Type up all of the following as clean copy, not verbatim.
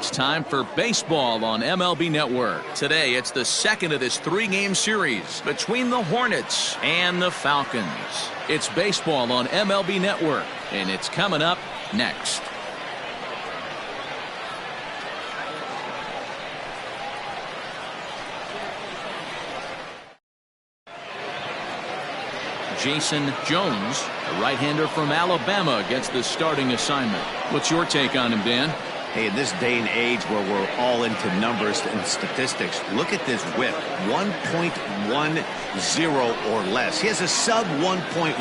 It's time for baseball on MLB Network. Today, it's the second of this three-game series between the Hornets and the Falcons. It's baseball on MLB Network, and it's coming up next. Jason Jones, a right-hander from Alabama, gets the starting assignment. What's your take on him, Dan? Hey, in this day and age where we're all into numbers and statistics, look at this whip, 1.10 or less. He has a sub 1.1.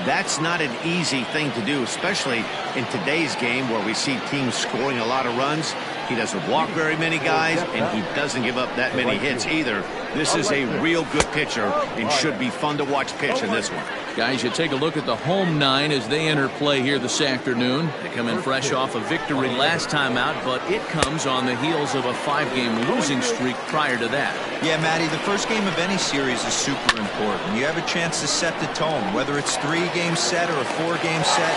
That's not an easy thing to do, especially in today's game where we see teams scoring a lot of runs. He doesn't walk very many guys, and he doesn't give up that many hits either. This is a real good pitcher and should be fun to watch pitch in this one. Guys, you take a look at the home nine as they enter play here this afternoon. They come in fresh off a victory last time out, but it comes on the heels of a 5-game losing streak prior to that. Yeah, Matty, the first game of any series is super important. You have a chance to set the tone, whether it's 3-game set or a 4-game set.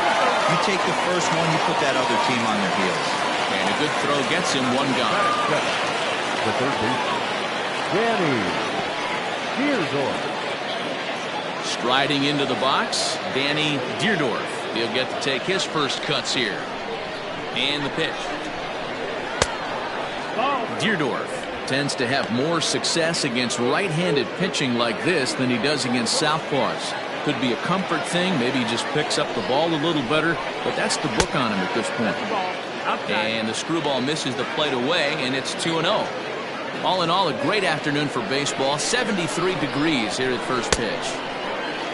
You take the first one, you put that other team on their heels. And a good throw gets him one gone. The third baseman, Danny Deerdorf. Striding into the box, Danny Deerdorf. He'll get to take his first cuts here. And the pitch. Deerdorf tends to have more success against right-handed pitching like this than he does against southpaws. Could be a comfort thing. Maybe he just picks up the ball a little better, but that's the book on him at this point. And the screwball misses the plate away, and it's 2-0. All in all, a great afternoon for baseball. 73 degrees here at first pitch.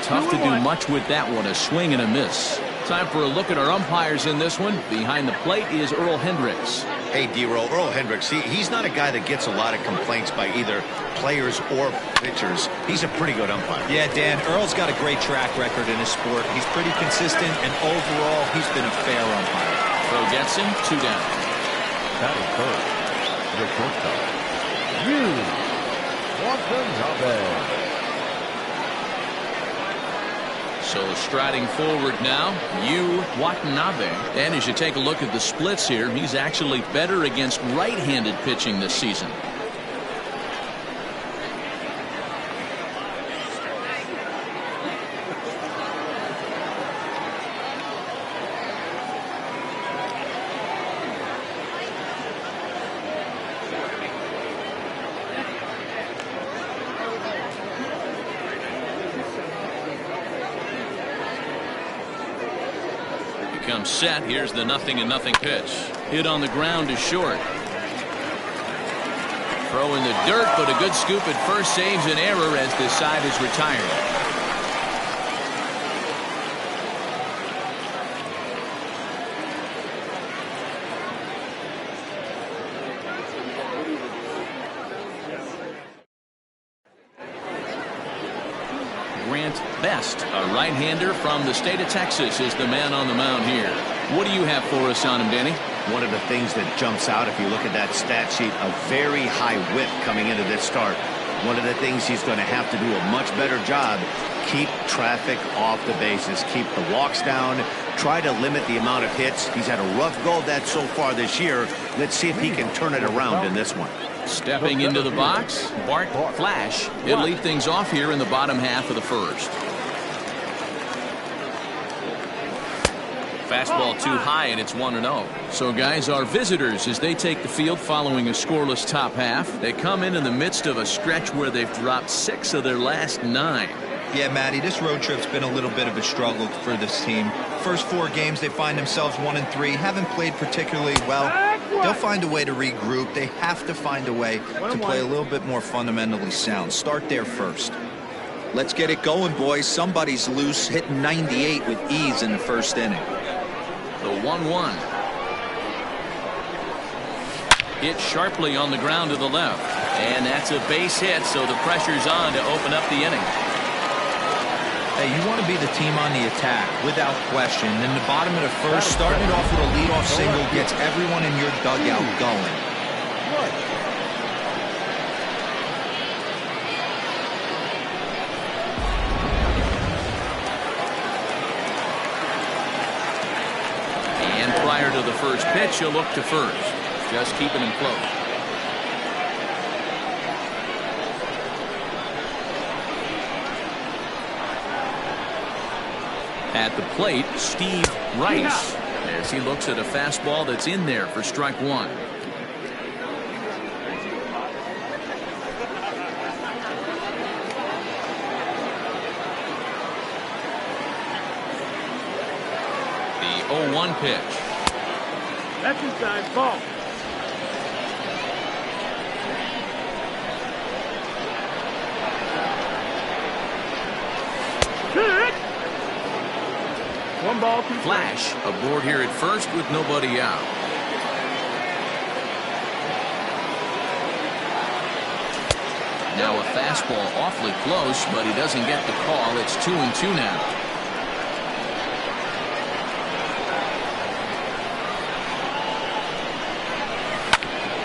Tough to do much with that one, a swing and a miss. Time for a look at our umpires in this one. Behind the plate is Earl Hendricks. Hey, D-Roll, Earl Hendricks, he's not a guy that gets a lot of complaints by either players or pitchers. He's a pretty good umpire. Yeah, Dan, Earl's got a great track record in his sport. He's pretty consistent, and overall, he's been a fair umpire. Throw gets him, 2 down. Batting first, the shortstop, Watanabe. So striding forward now, Watanabe. And as you take a look at the splits here, he's actually better against right-handed pitching this season. Comes set. Here's the 0-0 pitch. Hit on the ground is short. Throw in the dirt, but a good scoop at first saves an error as this side is retired. Best, a right-hander from the state of Texas, is the man on the mound here. What do you have for us on him, Danny? One of the things that jumps out if you look at that stat sheet, a very high whip coming into this start. One of the things he's going to have to do a much better job, keep traffic off the bases, keep the walks down, try to limit the amount of hits. He's had a rough go of that so far this year. Let's see if he can turn it around in this one. Stepping into the box, Bart Flash. He'll lead things off here in the bottom half of the first. Fastball too high, and it's 1-0. So, guys, our visitors, as they take the field following a scoreless top half, they come in the midst of a stretch where they've dropped 6 of their last 9. Yeah, Matty, this road trip's been a little bit of a struggle for this team. First 4 games, they find themselves 1-3, haven't played particularly well. They'll find a way to regroup. They have to find a way to play a little bit more fundamentally sound. Start there first. Let's get it going, boys. Somebody's loose, hitting 98 with ease in the first inning. The 1-1. Hit sharply on the ground to the left. And that's a base hit, so the pressure's on to open up the inning. Hey, you want to be the team on the attack, without question. In the bottom of the first, starting it off with a leadoff single gets everyone in your dugout going. And prior to the first pitch, he'll look to first. just keeping him close. At the plate, Steve Rice, as he looks at a fastball that's in there for strike one. The 0-1 pitch. That's inside ball. One ball, two Flash aboard here at first with nobody out. Now a fastball awfully close, but he doesn't get the call. It's 2-2 now.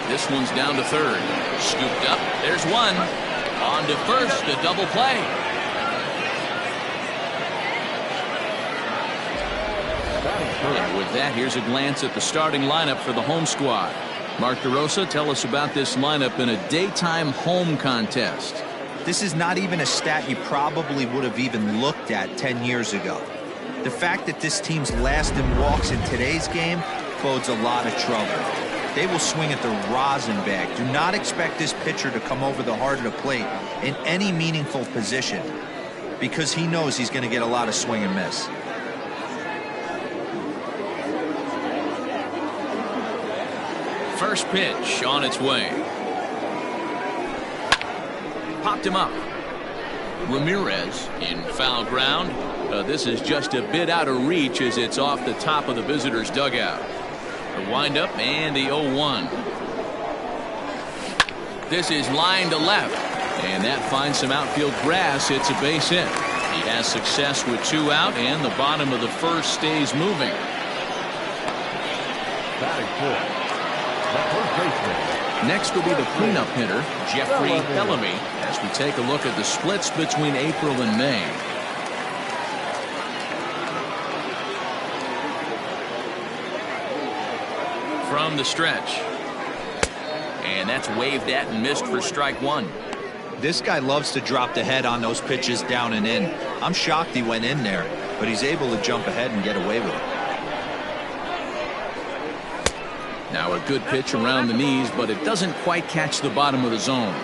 This one's down to third. Scooped up. There's one. On to first. A double play. And with that, here's a glance at the starting lineup for the home squad. Mark DeRosa, tell us about this lineup in a daytime home contest. This is not even a stat you probably would have even looked at 10 years ago. The fact that this team's last in walks in today's game bodes a lot of trouble. They will swing at the rosin bag. Do not expect this pitcher to come over the heart of the plate in any meaningful position, because he knows he's going to get a lot of swing and miss. First pitch on its way. Popped him up. Ramirez in foul ground. This is just a bit out of reach as it's off the top of the visitor's dugout. The windup and the 0-1. This is line to left, and that finds some outfield grass. It's a base hit. He has success with 2 out, and the bottom of the first stays moving. Batting fourth, the first baseman. Next will be the cleanup hitter, Jeffrey Bellamy, as we take a look at the splits between April and May. From the stretch. And that's waved at and missed for strike one. This guy loves to drop the head on those pitches down and in. I'm shocked he went in there, but he's able to jump ahead and get away with it. Now a good pitch around the knees, but it doesn't quite catch the bottom of the zone.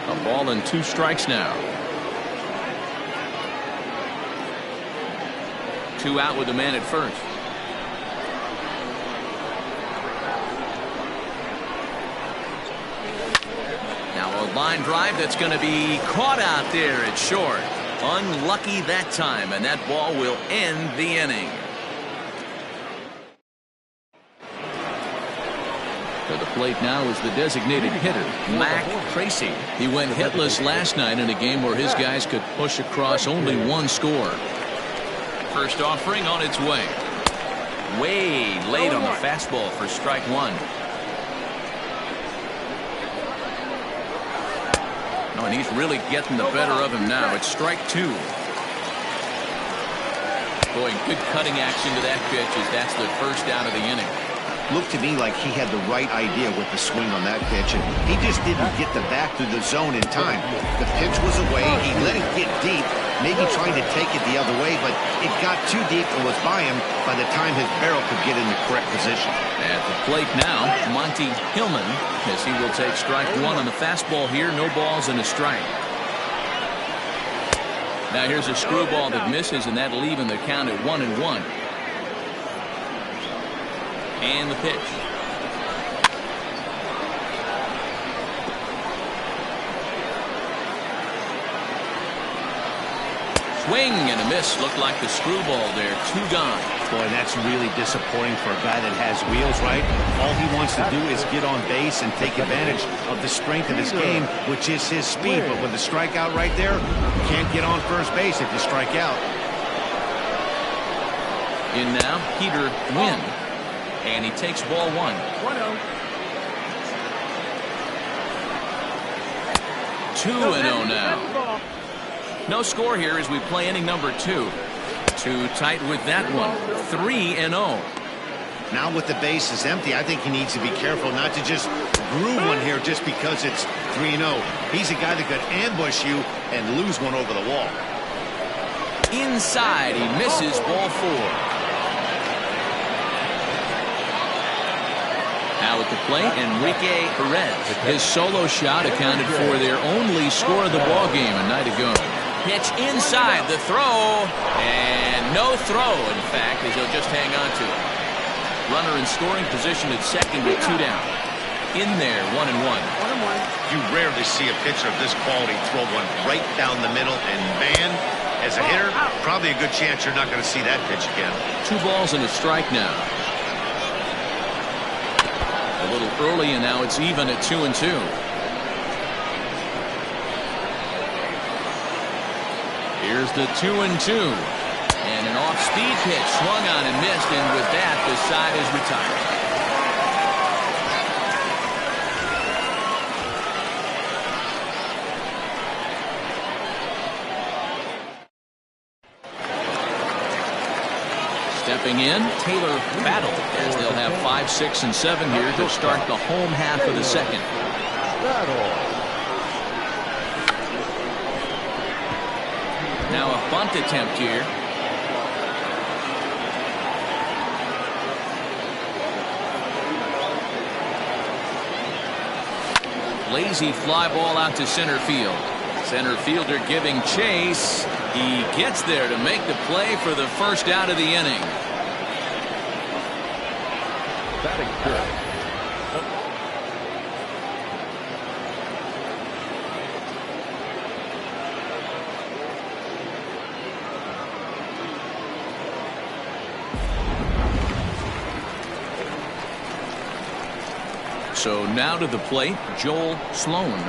A ball and 2 strikes now. 2 out with the man at first. Now a line drive that's going to be caught out there at short. Unlucky that time, and that ball will end the inning. To the plate now is the designated hitter, Mac Tracy. He went hitless last night in a game where his guys could push across only 1 score. First offering on its way. Way late on the fastball for strike one. Oh, and he's really getting the better of him now. It's strike 2. Boy, good cutting action to that pitch as that's the first out of the inning. Looked to me like he had the right idea with the swing on that pitch, and he just didn't get the back through the zone in time. The pitch was away. He let it get deep, maybe trying to take it the other way, but it got too deep and was by him by the time his barrel could get in the correct position. At the plate now, Monty Hillman, as he will take strike 1 on the fastball here. No balls and a strike. Now here's a screwball that misses, and that'll even the count at 1-1. And the pitch. Swing and a miss. Looked like the screwball there. 2 gone. Boy, that's really disappointing for a guy that has wheels, right? All he wants to do is get on base and take advantage of the strength of his game, which is his speed. But with the strikeout right there, you can't get on first base if you strike out. In now, Peter Wynn. And he takes ball 1. 1-0. 2-0 now. No score here as we play inning number 2. Too tight with that one. 3-0. Now with the bases empty, I think he needs to be careful not to just groove one here just because it's 3-0. He's a guy that could ambush you and lose one over the wall. Inside, he misses ball 4. Now at the plate, Enrique Perez. His solo shot accounted for their only score of the ball game a night ago. Pitch inside, the throw, and no throw, in fact, as he'll just hang on to it. Runner in scoring position at second with 2 down. In there, 1-1. You rarely see a pitcher of this quality throw one right down the middle, and man, as a hitter, probably a good chance you're not going to see that pitch again. 2 balls and a strike now. A little early, and now it's even at 2-2. Here's the 2-2. And an off-speed pitch swung on and missed, and with that, the side is retired. Stepping in, Taylor Battle, as they'll have 5, 6, and 7 here to start the home half of the second. Now a bunt attempt here. Lazy fly ball out to center field. Center fielder giving chase. He gets there to make the play for the first out of the inning. Batting good. So now to the plate, Joel Sloan.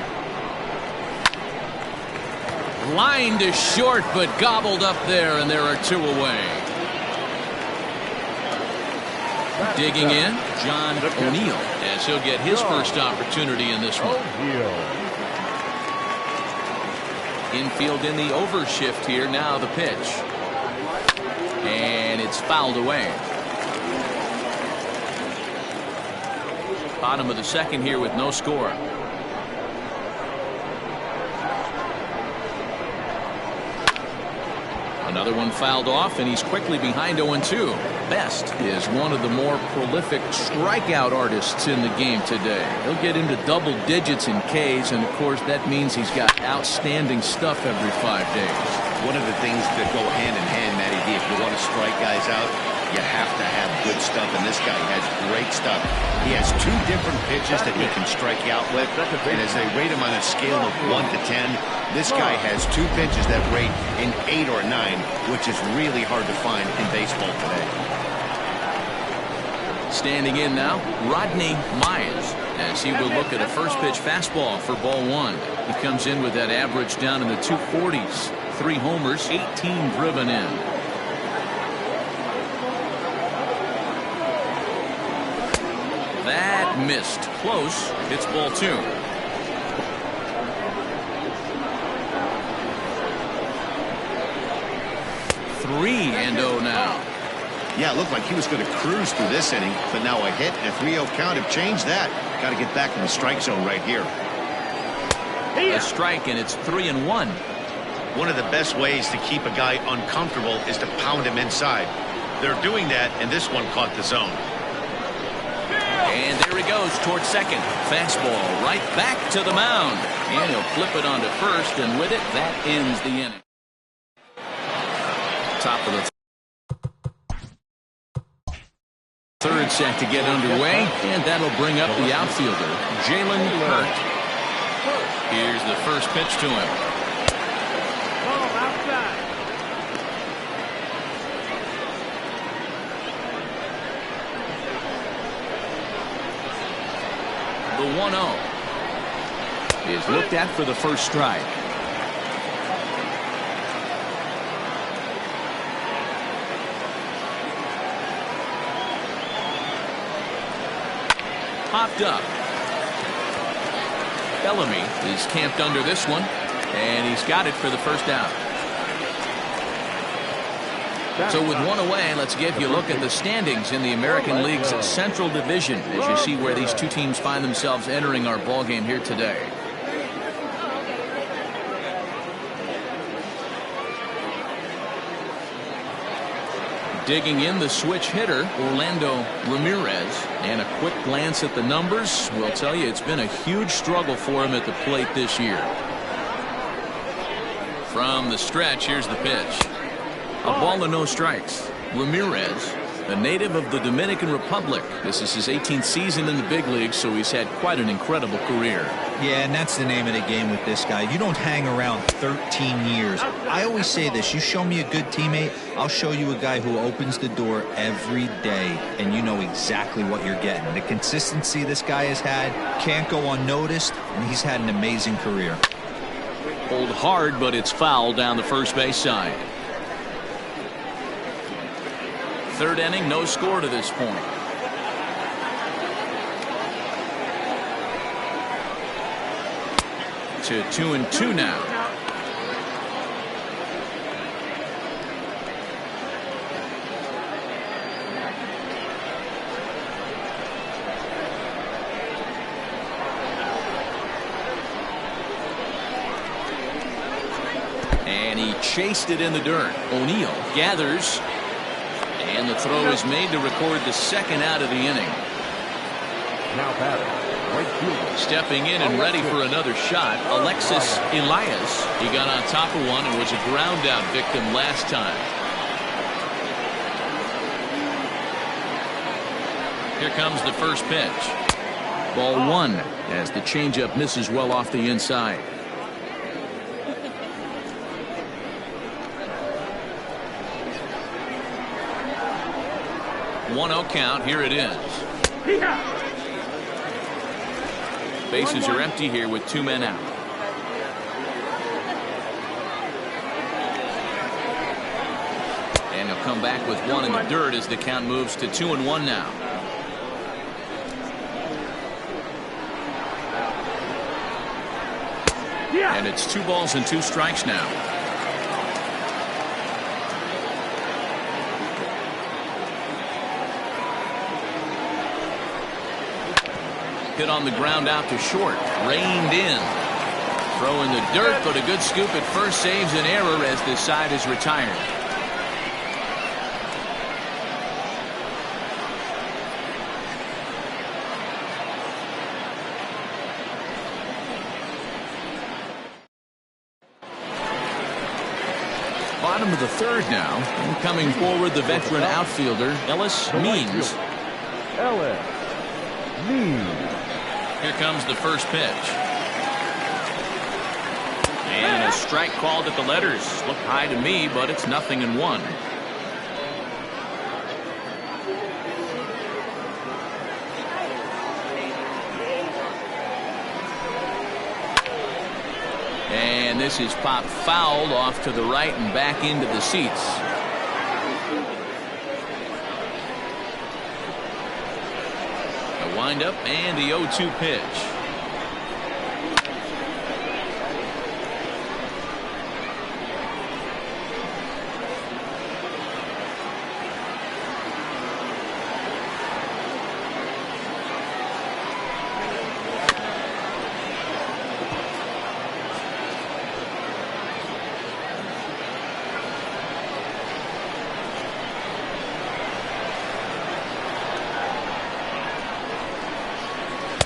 Line to short, but gobbled up there, and there are 2 away. Digging in, John O'Neill, as he'll get his first opportunity in this one. Infield in the overshift here. Now the pitch. And it's fouled away. Bottom of the second here with no score. Another one fouled off, and he's quickly behind 0-2. Best is one of the more prolific strikeout artists in the game today. He'll get into double digits in Ks, and of course that means he's got outstanding stuff every 5 days. One of the things that go hand in hand, Matty D, if you want to strike guys out, you have to have good stuff, and this guy has great stuff. He has 2 different pitches that he can strike you out with, and as they rate him on a scale of 1 to 10, this guy has 2 pitches that rate in 8 or 9, which is really hard to find in baseball today. Standing in now, Rodney Mize, as he will look at a first pitch fastball for ball 1. He comes in with that average down in the 240s. 3 homers, 18 driven in. That missed. Close. It's ball 2. And 3-0 now. Yeah, it looked like he was going to cruise through this inning, but now a hit and a 3-0 count have changed that. Got to get back in the strike zone right here. A strike, and it's 3-1. One of the best ways to keep a guy uncomfortable is to pound him inside. They're doing that, and this one caught the zone. And there he goes towards second. Fastball right back to the mound. And he'll flip it onto first, and with it, that ends the inning. Top of the third set to get underway, and that'll bring up the outfielder, Jalen Hurt. Here's the first pitch to him. Ball outside. The 1-0 is looked at for the first strike. Popped up. Bellamy is camped under this one, and he's got it for the first out. So with one away, let's give you a look at the standings in the American League's Central Division as you see where these two teams find themselves entering our ball game here today. Digging in, the switch hitter, Orlando Ramirez. And a quick glance at the numbers will tell you it's been a huge struggle for him at the plate this year. From the stretch, here's the pitch. A ball and no strikes. Ramirez, a native of the Dominican Republic. This is his 18th season in the big leagues, so he's had quite an incredible career. Yeah, and that's the name of the game with this guy. You don't hang around 13 years. I always say this, you show me a good teammate, I'll show you a guy who opens the door every day, and you know exactly what you're getting. The consistency this guy has had can't go unnoticed, and he's had an amazing career. Pulled hard, but it's foul down the first base side. Third inning, no score to this point. To 2-2 now. And he chased it in the dirt. O'Neill gathers. And the throw is made to record the second out of the inning. Now batting, right fielder. Stepping in and ready for another shot, Alexis Elias. He got on top of one and was a ground out victim last time. Here comes the first pitch. Ball one as the changeup misses well off the inside. 1-0 count. Here it is. Bases are empty here with 2 men out. And he'll come back with one in the dirt as the count moves to 2-1 now. And it's 2 balls and 2 strikes now. Hit on the ground out to short. Reined in. Throw in the dirt, but a good scoop at first saves an error as this side is retired. Bottom of the third now. And coming forward, the veteran outfielder, Ellis Means. Ellis Means. Here comes the first pitch. And a strike called at the letters. Looked high to me, but it's 0-1. And this is popped fouled off to the right and back into the seats. A windup and the 0-2 pitch.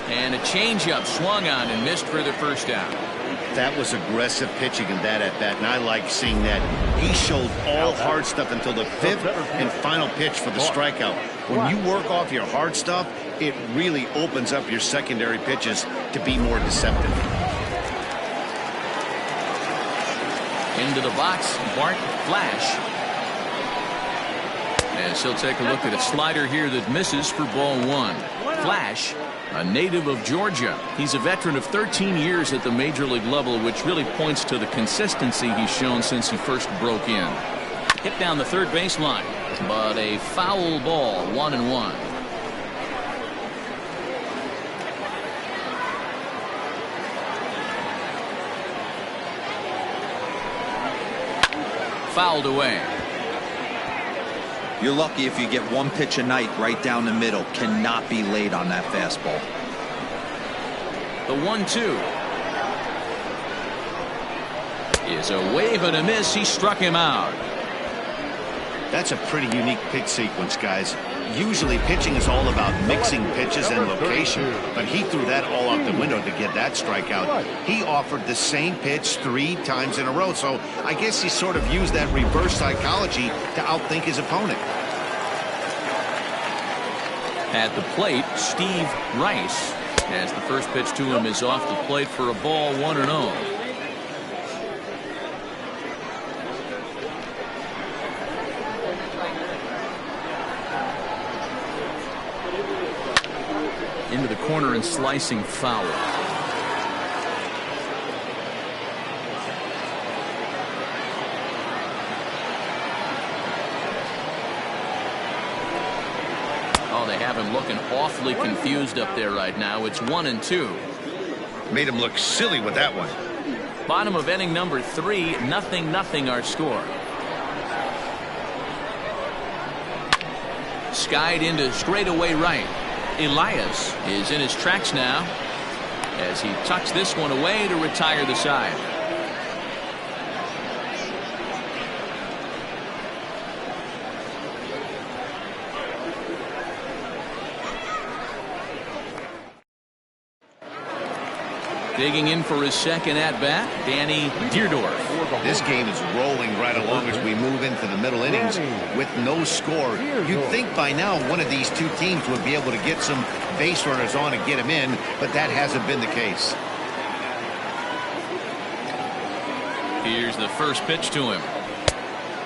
And a changeup swung on and missed for the first out. That was aggressive pitching in that at bat, and I like seeing that. He showed all hard stuff until the 5th and final pitch for the strikeout. When you work off your hard stuff, it really opens up your secondary pitches to be more deceptive. Into the box, Bart Flash. As he'll take a look at a slider here that misses for ball 1. Flash, a native of Georgia. He's a veteran of 13 years at the major league level, which really points to the consistency he's shown since he first broke in. Hit down the third baseline, but a foul ball, 1-1. Fouled away. You're lucky if you get one pitch a night right down the middle. Cannot be late on that fastball. The 1-2 is a wave and a miss. He struck him out. That's a pretty unique pitch sequence, guys. Usually pitching is all about mixing pitches and location, but he threw that all out the window to get that strikeout. He offered the same pitch 3 times in a row, so I guess he sort of used that reverse psychology to outthink his opponent. At the plate, Steve Rice, as the first pitch to him is off the plate for a ball, 1-0. Into the corner and slicing foul. Oh, they have him looking awfully confused up there right now. It's 1-2. Made him look silly with that one. Bottom of inning number 3, 0-0 our score. Skied into straightaway right. Elias is in his tracks now as he tucks this one away to retire the side. Digging in for his second at-bat, Danny Deerdorf. This game is rolling right along as we move into the middle innings with no score. You'd think by now one of these two teams would be able to get some base runners on and get them in, but that hasn't been the case. Here's the first pitch to him.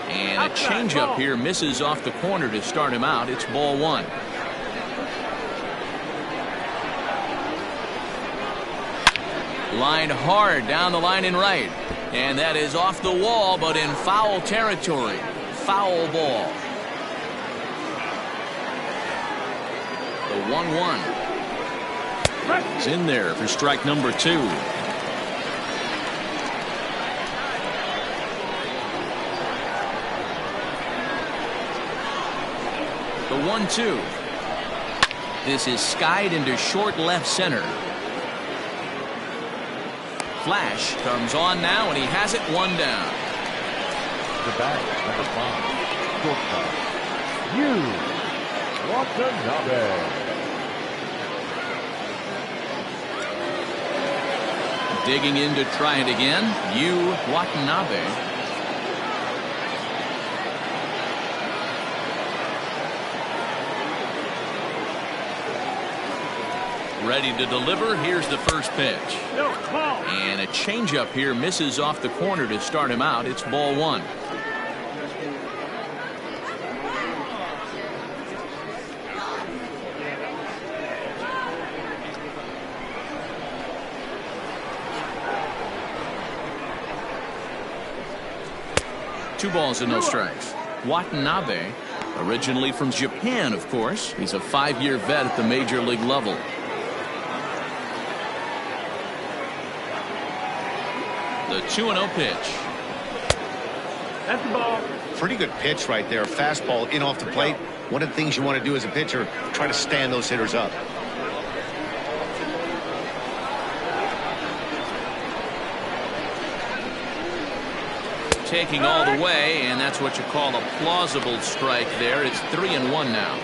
And a changeup here misses off the corner to start him out. It's ball 1. Lined hard down the line in right. And that is off the wall, but in foul territory. Foul ball. The 1-1. He's in there for strike number 2. The 1-2. This is skied into short left center. Flash comes on now, and he has it 1 down. The bat, number 5, shortstop, Watanabe. Digging in to try it again, Watanabe. Ready to deliver. Here's the first pitch. And a changeup here misses off the corner to start him out. It's ball 1. Two balls and no strikes. Watanabe, originally from Japan, of course. He's a 5-year vet at the major league level. The 2-0 pitch. That's the ball. Pretty good pitch right there. Fastball in off the plate. One of the things you want to do as a pitcher, try to stand those hitters up. Taking all the way, and that's what you call a plausible strike there. It's 3-1 now.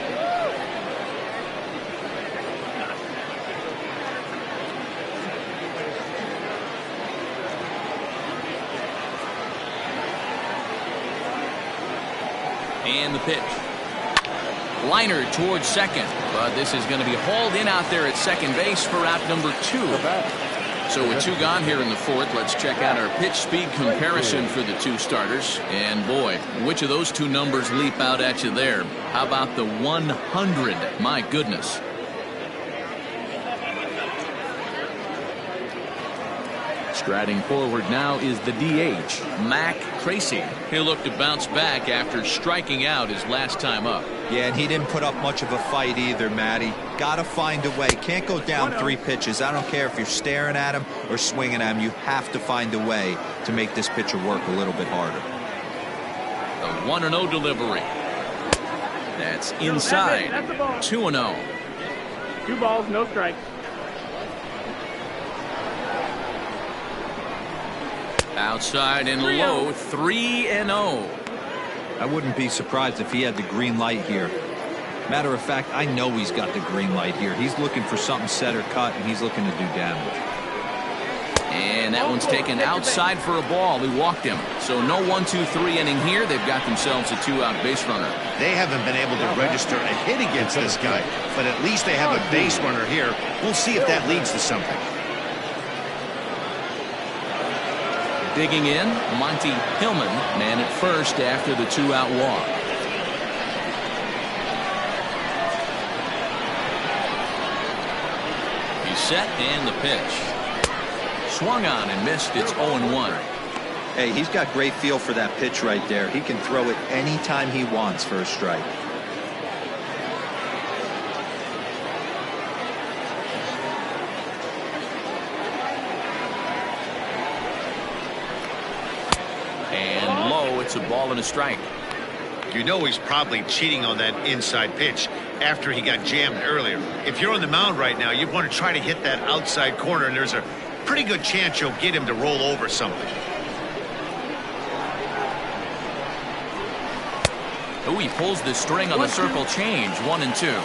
And the pitch. Liner towards second, but this is going to be hauled in out there at second base for out number 2. So with 2 gone here in the 4th, let's check out our pitch speed comparison for the 2 starters. And boy, which of those 2 numbers leap out at you there? How about the 100? My goodness. Striding forward now is the DH, Mac Tracy. He'll look to bounce back after striking out his last time up. Yeah, and he didn't put up much of a fight either, Matty. Got to find a way. Can't go down 3 pitches. I don't care if you're staring at him or swinging at him. You have to find a way to make this pitcher work a little bit harder. The 1-0 delivery. That's inside. That's the ball. 2-0. 2 balls, no strikes. Outside and low, 3-0. I wouldn't be surprised if he had the green light here. Matter of fact, I know he's got the green light here. He's looking for something set or cut, and he's looking to do damage. And that one's taken outside for a ball. He walked him. So no 1-2-3 inning here. They've got themselves a 2-out base runner. They haven't been able to register a hit against this guy, but at least they have a base runner here. We'll see if that leads to something. Digging in, Monty Hillman, man at first after the 2-out walk. He's set and the pitch. Swung on and missed. It's 0-1. Hey, he's got great feel for that pitch right there. He can throw it anytime he wants for a strike. And low, it's a ball and a strike. You know he's probably cheating on that inside pitch after he got jammed earlier. If you're on the mound right now, you want to try to hit that outside corner, and there's a pretty good chance you'll get him to roll over something. Oh, he pulls the string on the circle change. 1-2.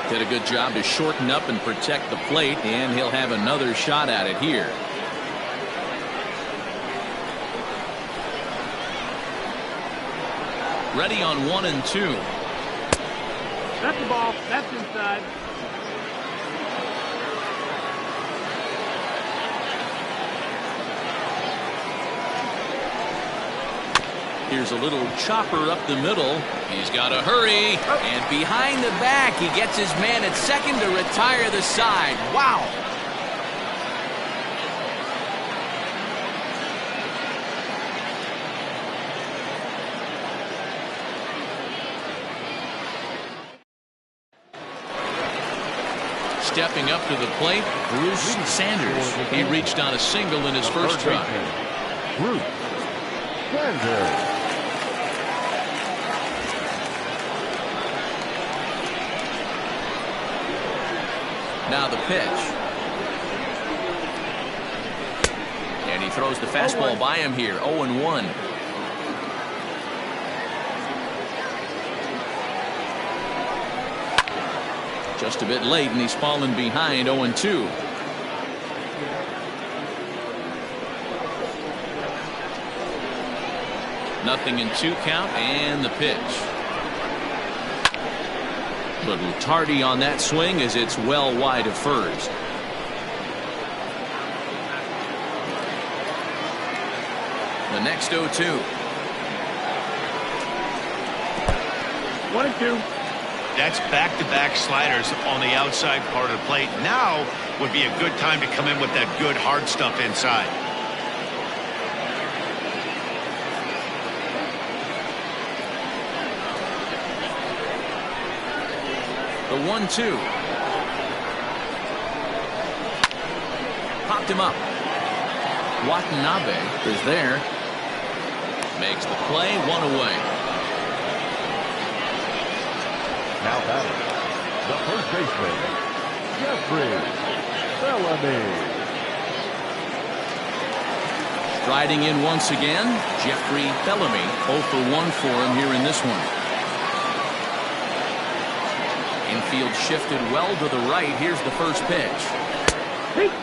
Did a good job to shorten up and protect the plate, and he'll have another shot at it here. Ready on 1-2. That's the ball. That's inside. Here's a little chopper up the middle. He's got to hurry. And behind the back, he gets his man at second to retire the side. Wow. Stepping up to the plate, Bruce Sanders. He reached on a single in his first try. Bruce Sanders. Now the pitch. And he throws the fastball by him here. 0-1. Just a bit late, and he's fallen behind. 0-2. Nothing in 2 count, and the pitch. Little tardy on that swing as it's well wide of first. The next 0-2. 1-2. That's back-to-back sliders on the outside part of the plate. Now would be a good time to come in with that good hard stuff inside. The 1-2. Popped him up. Watanabe is there. Makes the play. 1 away. Now batting, the first baseman, Jeffrey Bellamy. Striding in once again, Jeffrey Bellamy. 0 for 1 for him here in this one. Infield shifted well to the right. Here's the first pitch.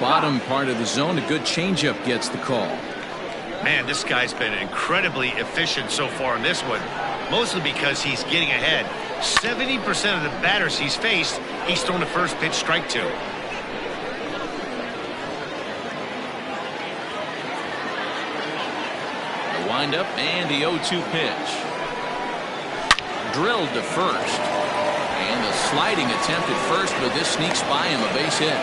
Bottom part of the zone. A good changeup gets the call. Man, this guy's been incredibly efficient so far in this one, mostly because he's getting ahead. 70% of the batters he's faced, he's thrown the first pitch strike to. The windup and the 0-2 pitch. Drilled to first. And the sliding attempt at first, but this sneaks by him, a base hit.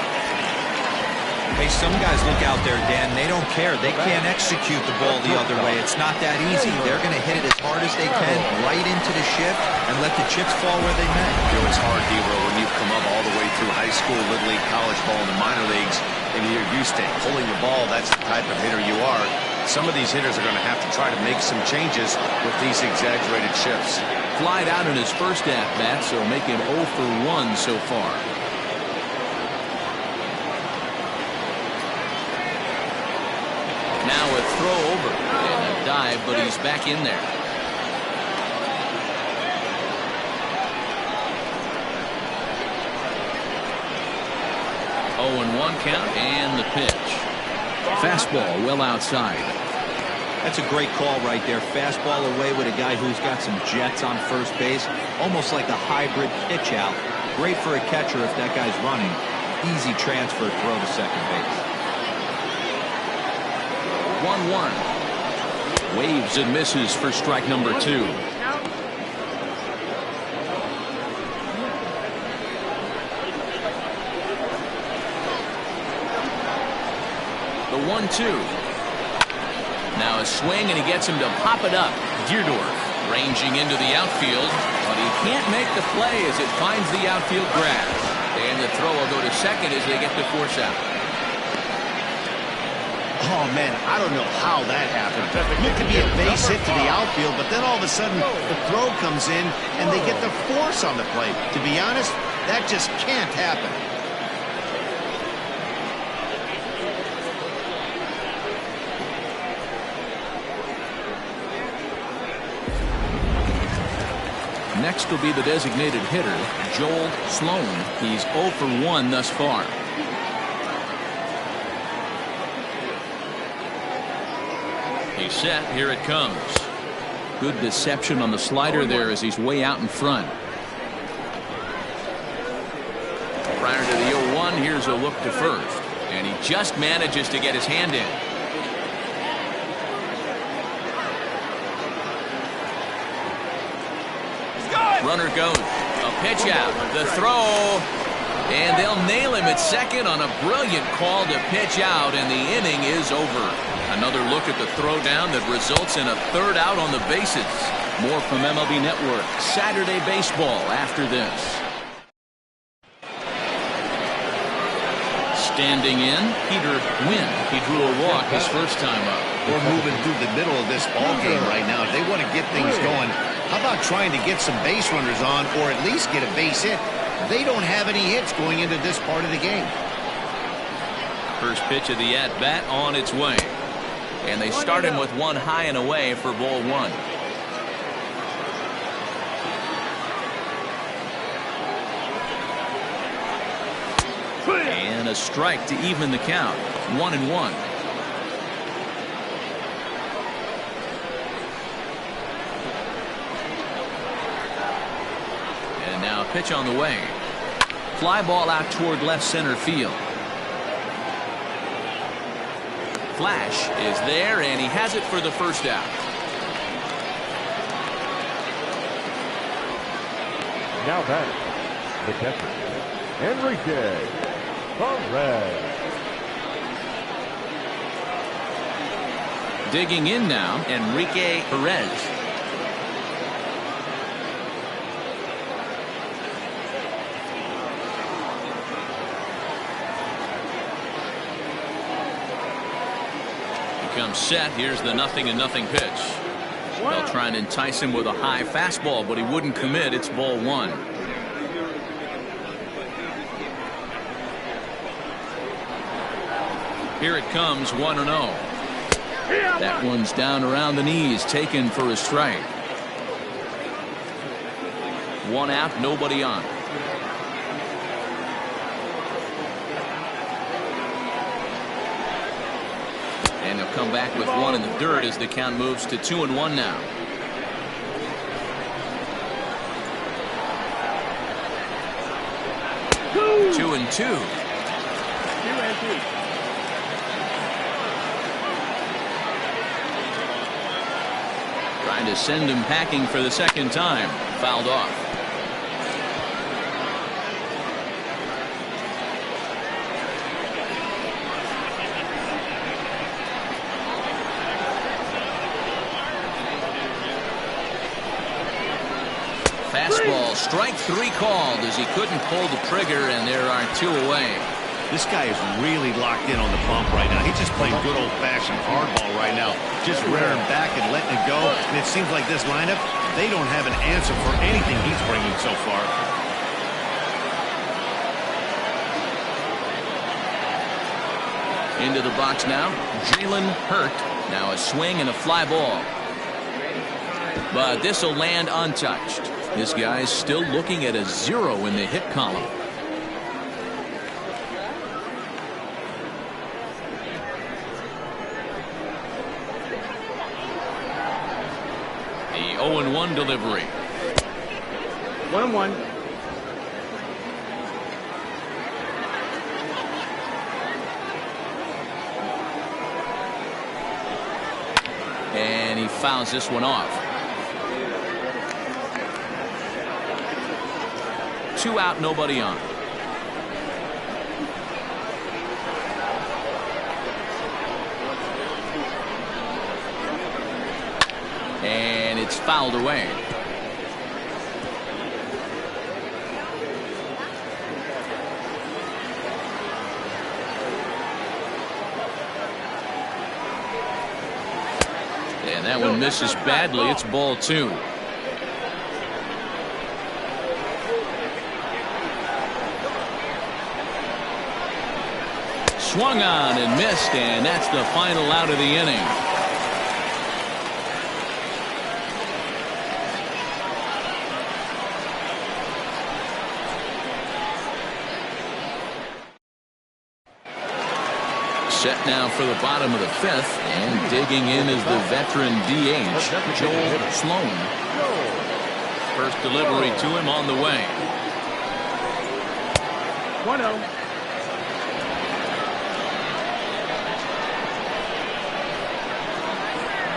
Hey, some guys look out there, Dan. They don't care. They can't execute the ball the other way. It's not that easy. They're going to hit it as hard as they can, right into the shift, and let the chips fall where they may. You know, it's hard, Dero, when you've come up all the way through high school, little league, college ball, and the minor leagues, and you're used to pulling the ball. That's the type of hitter you are. Some of these hitters are going to have to try to make some changes with these exaggerated shifts. Flied out in his first at-bat, so make him 0 for 1 so far. Now a throw over and a dive, but he's back in there. 0-1 count and the pitch. Fastball well outside. That's a great call right there. Fastball away with a guy who's got some jets on first base. Almost like a hybrid pitch out. Great for a catcher if that guy's running. Easy transfer throw to second base. 1-1. Waves and misses for strike number 2. The 1-2. Now a swing, and he gets him to pop it up. Deerdorf ranging into the outfield, but he can't make the play as it finds the outfield grass. And the throw will go to second as they get the force out. Oh, man, I don't know how that happened. Looked to be a base hit to the outfield, but then all of a sudden the throw comes in and they get the force on the play. To be honest, that just can't happen. Next will be the designated hitter, Joel Sloan. He's 0 for 1 thus far. He's set. Here it comes. Good deception on the slider there as he's way out in front. Prior to the 0-1, here's a look to first. And he just manages to get his hand in. Runner goes. A pitch out. The throw. And they'll nail him at second on a brilliant call to pitch out, and the inning is over. Another look at the throwdown that results in a third out on the bases. More from MLB Network Saturday Baseball after this. Standing in, Peter Wynn. He drew a walk his first time up. We're moving through the middle of this ball game right now. If they want to get things going, how about trying to get some base runners on, or at least get a base hit? They don't have any hits going into this part of the game. First pitch of the at-bat on its way. And they start him with one high and away for ball 1. And a strike to even the count. 1-1. And now a pitch on the way. Fly ball out toward left center field. Flash is there, and he has it for the first out. Now batting, the catcher, Enrique Perez. Digging in now, Enrique Perez. Comes set. Here's the 0-0 pitch. They'll try and entice him with a high fastball, but he wouldn't commit. It's ball 1. Here it comes, 1-0. That one's down around the knees, taken for a strike. 1 out, nobody on. And he'll come back with 1 in the dirt as the count moves to 2-1 now. Two and two. Trying to send him packing for the second time. Fouled off. Fastball, strike 3 called as he couldn't pull the trigger, and there are 2 away. This guy is really locked in on the bump right now. He's just playing good old-fashioned hardball right now. Just rearing back and letting it go. And it seems like this lineup, they don't have an answer for anything he's bringing so far. Into the box now, Jalen Hurt. Now a swing and a fly ball. But this will land untouched. This guy's still looking at a 0 in the hit column. The 0-1 delivery. 1-1. And he fouls this one off. 2 out, nobody on. And it's fouled away. And that one misses badly. It's ball 2. Swung on and missed, and that's the final out of the inning. Set now for the bottom of the 5th, and digging in is the veteran DH, Joel Sloan. First delivery to him on the way. 1-0.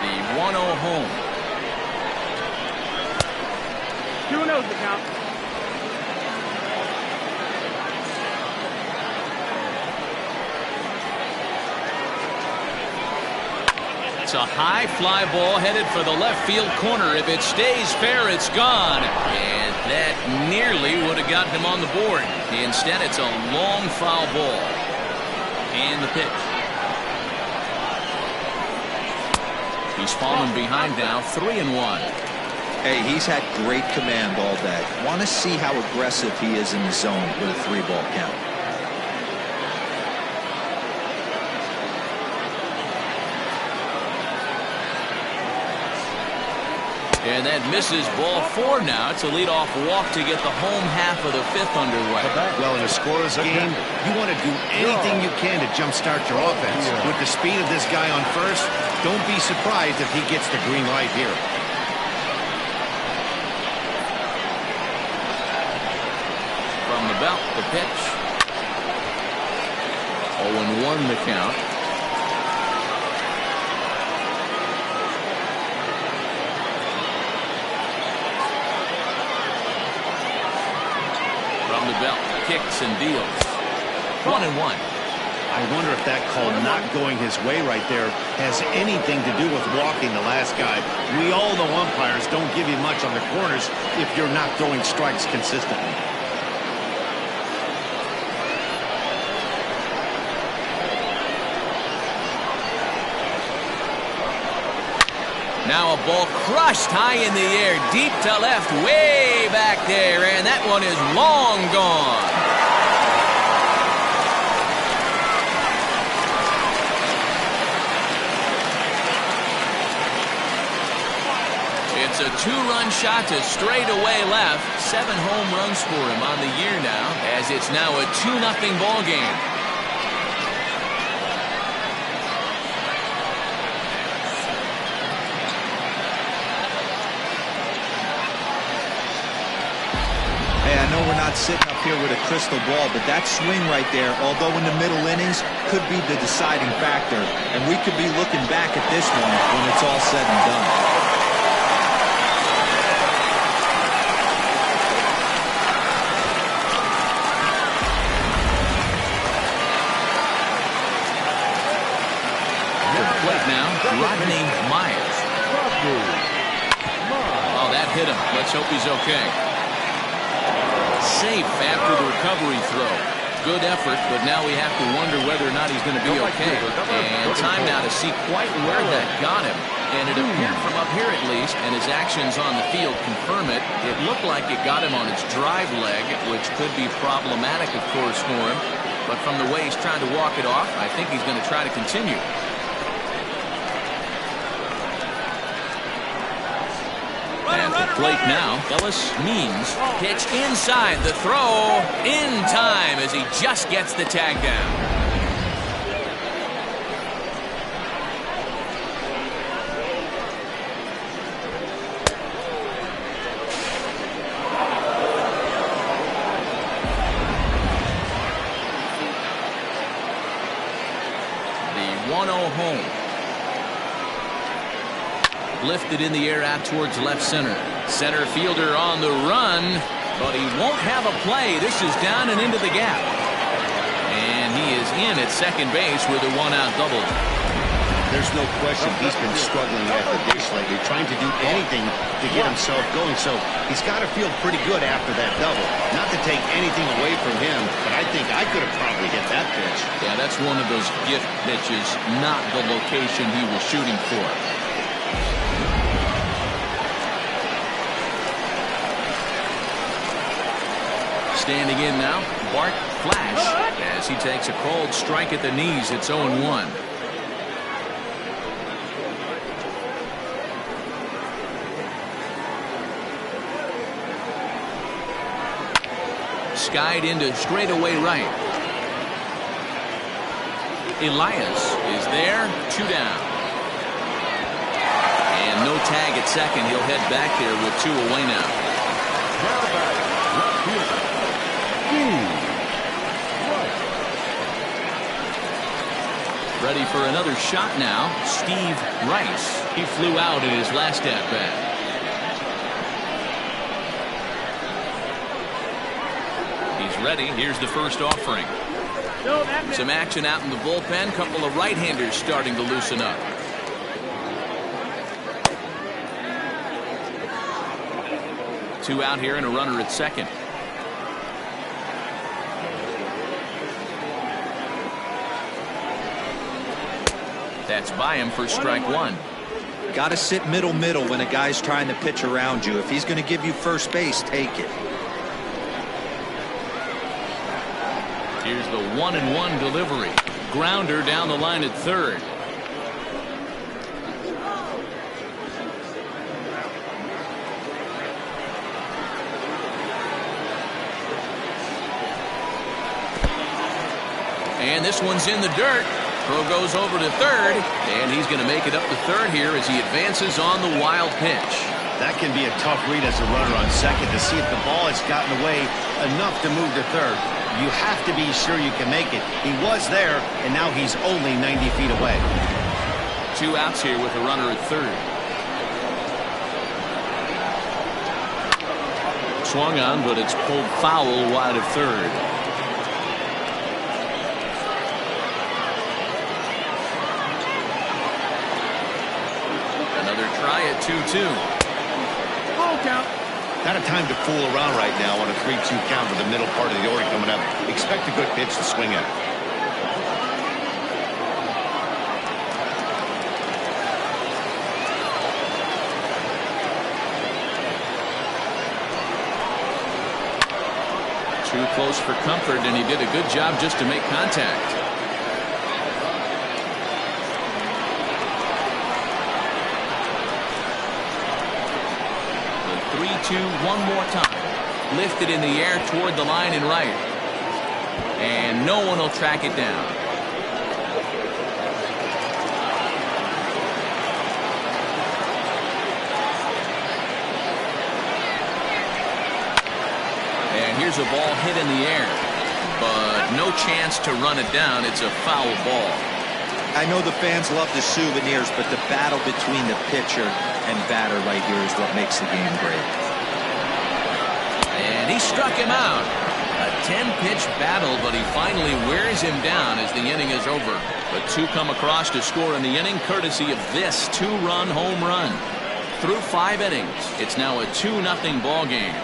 The 1-0 home. 2-0's the count. It's a high fly ball headed for the left field corner. If it stays fair, it's gone. And that nearly would have gotten him on the board. Instead, it's a long foul ball. And the pitch. He's fallen behind now, 3-1. Hey, he's had great command all day. Want to see how aggressive he is in the zone with a 3-ball count. And that misses ball 4 now. It's a leadoff walk to get the home half of the 5th underway. Well, in a scoreless game, you want to do anything you can to jumpstart your offense. With the speed of this guy on first, don't be surprised if he gets the green light here. From the belt, the pitch. 0-1 the count. From the belt, kicks and deals. 1-1. I wonder if that call not going his way right there has anything to do with walking the last guy. We all know umpires don't give you much on the corners if you're not throwing strikes consistently. Now a ball crushed high in the air, deep to left, way back there, and that one is long gone. It's a 2-run shot to straightaway left. 7 home runs for him on the year now, as it's now a 2-0 ball game. Hey, I know we're not sitting up here with a crystal ball, but that swing right there, although in the middle innings, could be the deciding factor. And we could be looking back at this one when it's all said and done. Plate now, Rodney Myers. Oh, that hit him. Let's hope he's okay. Safe after the recovery throw. good effort, but now we have to wonder whether or not he's going to be okay. And time now to see quite where that got him. And it appeared from up here at least, and his actions on the field confirm it. It looked like it got him on his drive leg, which could be problematic, of course, for him. But from the way he's trying to walk it off, I think he's going to try to continue. At the plate now, Ellis Means. Pitch inside, the throw in time as he just gets the tag down. The 1-0 home. Lifted in the air out towards left center. Center fielder on the run, but he won't have a play. This is down and into the gap. And he is in at second base with a one-out double. There's no question he's been struggling at the dish lately, trying to do anything to get himself going. So he's got to feel pretty good after that double. Not to take anything away from him, but I think I could have probably hit that pitch. Yeah, that's one of those gift pitches, not the location he was shooting for. Standing in now, Bart Flash, as he takes a cold strike at the knees. It's 0-1. Skied into straightaway right. Elias is there, 2 down. And no tag at second. He'll head back there with 2 away now. Ready for another shot now, Steve Rice. He flew out in his last at-bat. He's ready. Here's the first offering. Some action out in the bullpen. Couple of right-handers starting to loosen up. Two out here and a runner at second. That's by him for strike 1. Got to sit middle when a guy's trying to pitch around you. If he's going to give you first base, take it. Here's the 1-1 delivery. Grounder down the line at third. And this one's in the dirt. Throw goes over to third, and he's going to make it up to third here as he advances on the wild pitch. That can be a tough read as a runner on second to see if the ball has gotten away enough to move to third. You have to be sure you can make it. He was there, and now he's only 90 feet away. 2 outs here with a runner at third. Swung on, but it's pulled foul wide of third. Try at 2-2. Ball count. Not a time to fool around right now on a 3-2 count with the middle part of the order coming up. Expect a good pitch to swing at. Too close for comfort, and he did a good job just to make contact. 3-2 one more time. Lifted in the air toward the line and right. And no one will track it down. And here's a ball hit in the air. But no chance to run it down. It's a foul ball. I know the fans love the souvenirs, but the battle between the pitcher and batter right here is what makes the game great. And he struck him out. A 10-pitch battle, but he finally wears him down as the inning is over. But 2 come across to score in the inning, courtesy of this 2-run home run. Through 5 innings, it's now a 2-0 ball game.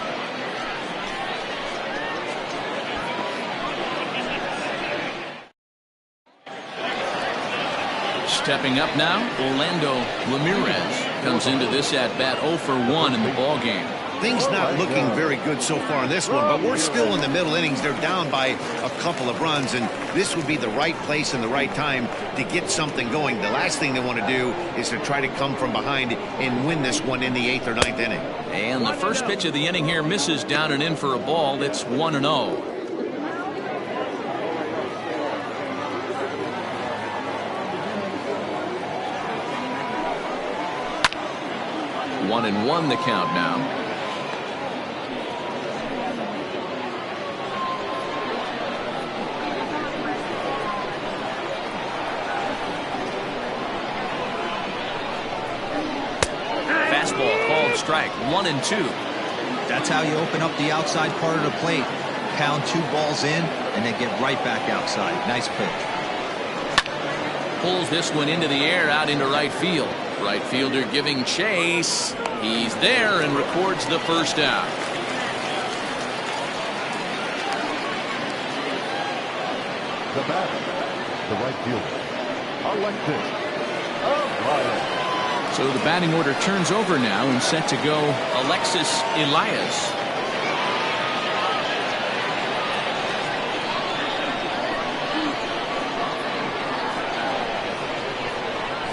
Stepping up now, Orlando Ramirez comes into this at bat 0 for 1 in the ball game. Things not looking very good so far in this one, but we're still in the middle innings. They're down by a couple of runs, and this would be the right place and the right time to get something going. The last thing they want to do is to try to come from behind and win this one in the 8th or 9th inning. And the first pitch of the inning here misses down and in for a ball. It's 1-0. 1-1 the count now. Fastball called strike. 1-2. That's how you open up the outside part of the plate. Pound 2 balls in and then get right back outside. Nice pitch. Pulls this one into the air out into right field. Right fielder giving chase. He's there and records the first out. The batter, the right fielder, Alexis Elias. So the batting order turns over now and set to go Alexis Elias.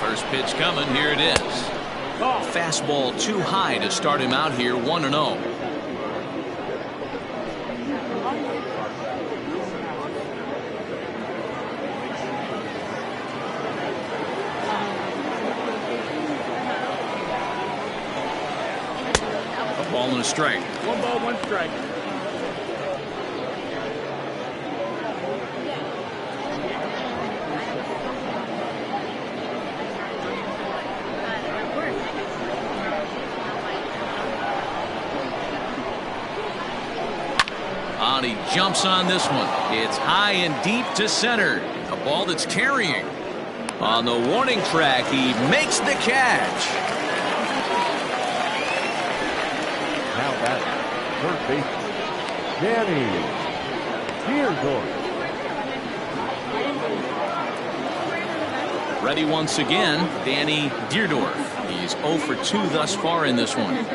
First pitch coming. Here it is. Fastball too high to start him out here. 1-0. A ball and a strike. 1 ball, 1 strike. He jumps on this one. It's high and deep to center. A ball that's carrying. On the warning track, he makes the catch. Now batting, third baseman, Danny Deerdorf. Ready once again, Danny Deerdorf. He's 0 for 2 thus far in this one.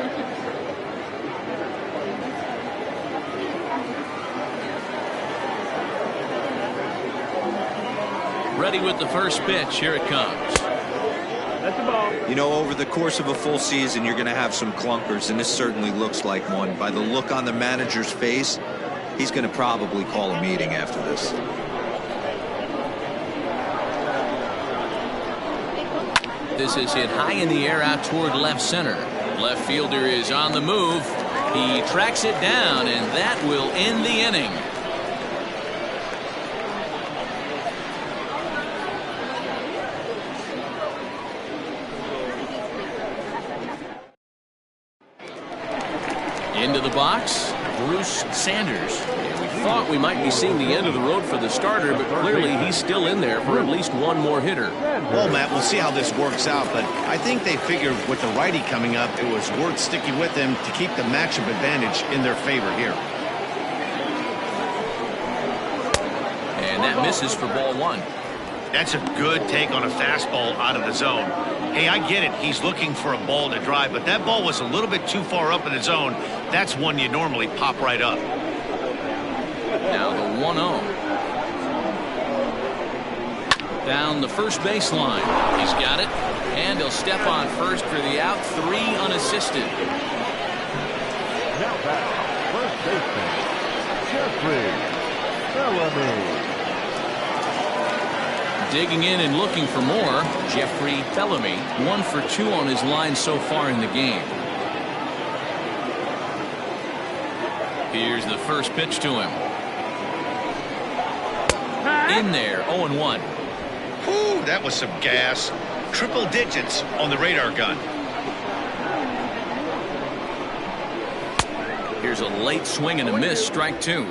Ready with the first pitch. Here it comes. That's the ball. You know, over the course of a full season, you're going to have some clunkers, and this certainly looks like one. By the look on the manager's face, he's going to probably call a meeting after this. This is hit high in the air out toward left center. Left fielder is on the move. He tracks it down, and that will end the inning. Into the box, Bruce Sanders. And we thought we might be seeing the end of the road for the starter, but clearly he's still in there for at least one more hitter. Well, Matt, we'll see how this works out, but I think they figured with the righty coming up, it was worth sticking with him to keep the matchup advantage in their favor here. And that misses for ball 1. That's a good take on a fastball out of the zone. Hey, I get it. He's looking for a ball to drive, but that ball was a little bit too far up in the zone. That's one you normally pop right up. Now the 1-0. Down the first baseline. He's got it. And he'll step on first for the out. 3 unassisted. Now back, first baseman, Jeffrey Bellamy. Digging in and looking for more, Jeffrey Bellamy. 1 for 2 on his line so far in the game. Here's the first pitch to him. In there, 0-1. Whew, that was some gas. Triple digits on the radar gun. Here's a late swing and a miss, strike 2.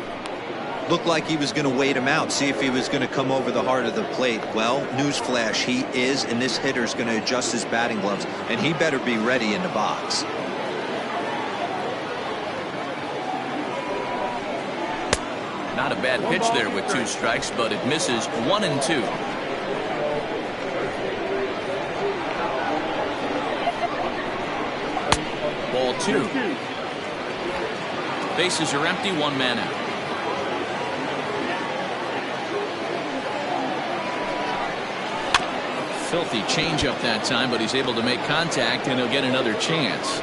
Looked like he was going to wait him out, see if he was going to come over the heart of the plate. Well, newsflash, he is, and this hitter's going to adjust his batting gloves, and he better be ready in the box. Not a bad pitch there with 2 strikes, but it misses. 1-2. ball 2. Bases are empty, 1 man out. Filthy changeup that time, but he's able to make contact, and he'll get another chance.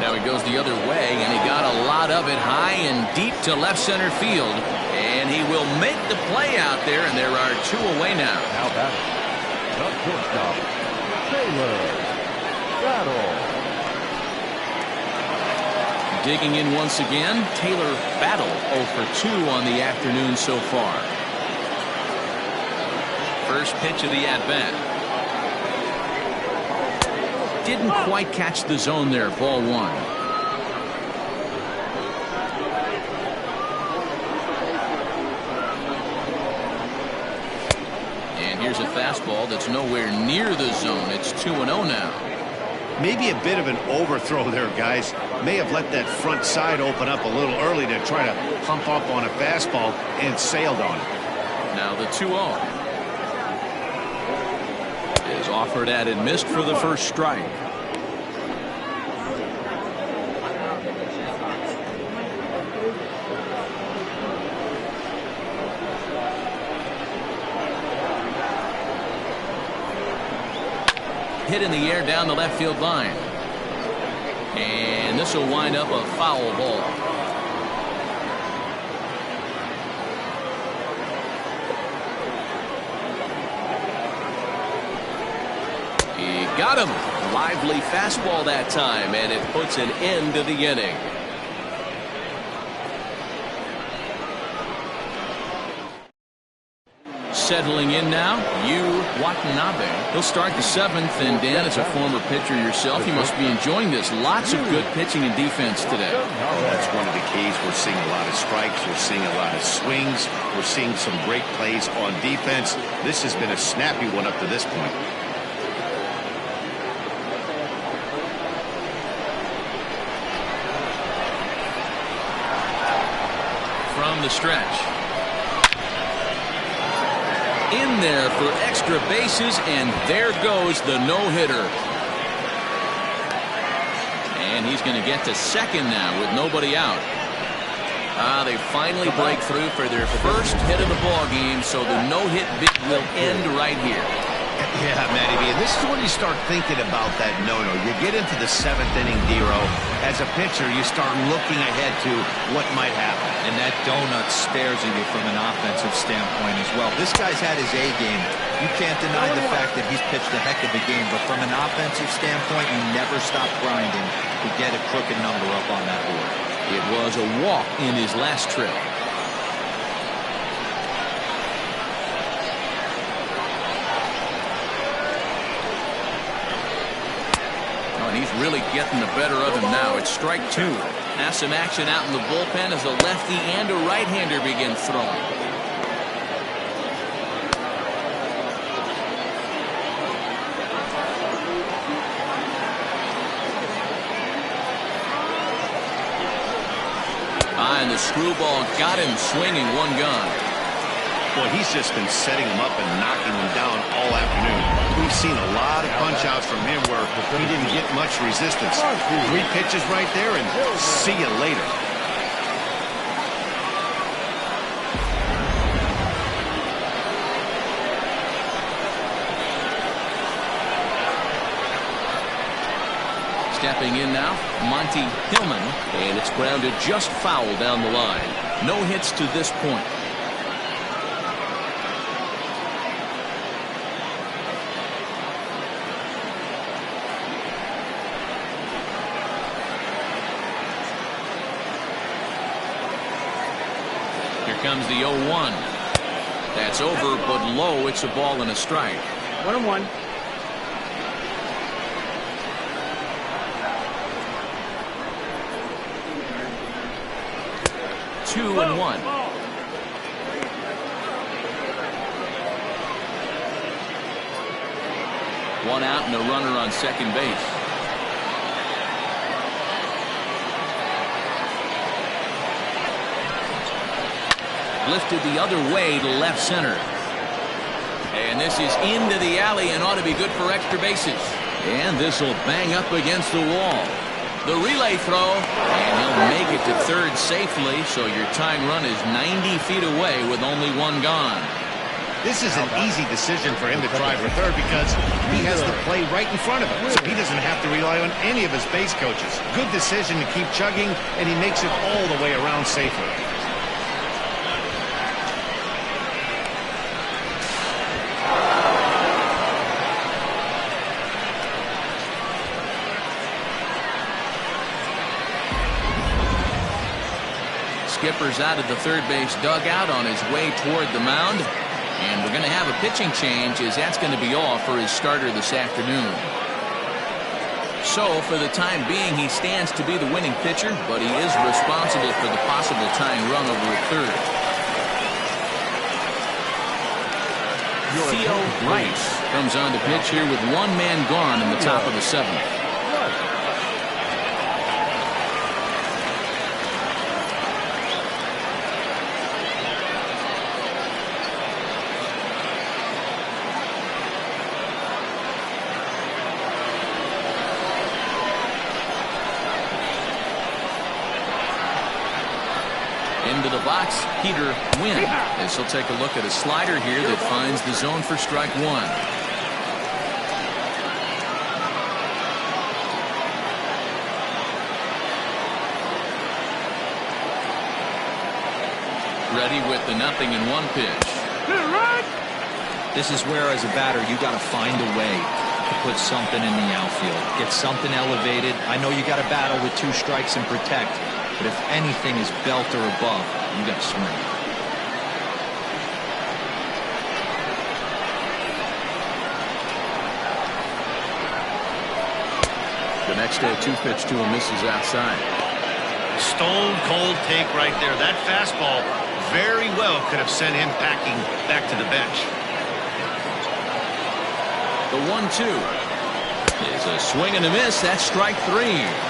Now he goes the other way, and he got a lot of it high and deep to left center field. And he will make the play out there, and there are 2 away now. How about it? The shortstop, Taylor Battle. Digging in once again, Taylor Battle 0 for 2 on the afternoon so far. First pitch of the at-bat. Didn't quite catch the zone there, ball 1. And here's a fastball that's nowhere near the zone. It's 2-0 now. Maybe a bit of an overthrow there, guys. May have let that front side open up a little early to try to pump up on a fastball and sailed on it. Now the 2-0 is offered at and missed for the first strike. Hit in the air down the left field line. And this will wind up a foul ball. He got him. Lively fastball that time, and it puts an end to the inning. Settling in now, Watanabe. He'll start the 7th, and Dan, as a former pitcher yourself, you must be enjoying this. Lots of good pitching and defense today. Oh, that's one of the keys. We're seeing a lot of strikes. We're seeing a lot of swings. We're seeing some great plays on defense. This has been a snappy one up to this point. From the stretch. In there for extra bases, and there goes the no-hitter. And he's going to get to second now with nobody out. They finally break through for their first hit of the ball game, so the no-hit bid will end right here. Yeah, Matty B, and this is when you start thinking about that no-no. You get into the 7th inning, Dero. As a pitcher, you start looking ahead to what might happen. And that donut stares at you from an offensive standpoint as well. This guy's had his A game. You can't deny the fact that he's pitched a heck of a game, but from an offensive standpoint, you never stop grinding to get a crooked number up on that board. It was a walk in his last trip. And he's really getting the better of him now. It's strike 2. Now some action out in the bullpen as a lefty and a right-hander begin throwing. And the screwball got him swinging, 1 gone. Boy, he's just been setting him up and knocking him down all afternoon. We've seen a lot of punch-outs from him where he didn't get much resistance. 3 pitches right there, and see you later. Stepping in now, Monty Hillman, and it's grounded just foul down the line. No hits to this point. Comes the 0-1. That's over, but low. It's a ball and a strike. 1-1. Two and one. One out and a runner on second base. lifted the other way to left center. And this is into the alley and ought to be good for extra bases. And this will bang up against the wall. The relay throw, and he'll make it to third safely, so your tying run is 90 feet away with only one gone. This is an easy decision for him to try for third because he has the play right in front of him, so he doesn't have to rely on any of his base coaches. Good decision to keep chugging, and he makes it all the way around safely. Skipper's out of the third base dugout on his way toward the mound. And we're going to have a pitching change, as that's going to be all for his starter this afternoon. So for the time being, he stands to be the winning pitcher, but he is responsible for the possible tying run over at third. Theo Rice comes on to pitch here with one man gone in the top of the seventh. Into the box, Peter Wynn, as he'll take a look at a slider here that finds the zone for strike one. Ready with the 0-1 pitch. This is where, as a batter, you got to find a way to put something in the outfield. Get something elevated. I know you got to battle with 2 strikes and protect. But if anything is belt or above, you got to swing. The next 2-pitch to him misses outside. Stone cold take right there. That fastball very well could have sent him packing back to the bench. The 1-2 is a swing and a miss. That's strike 3.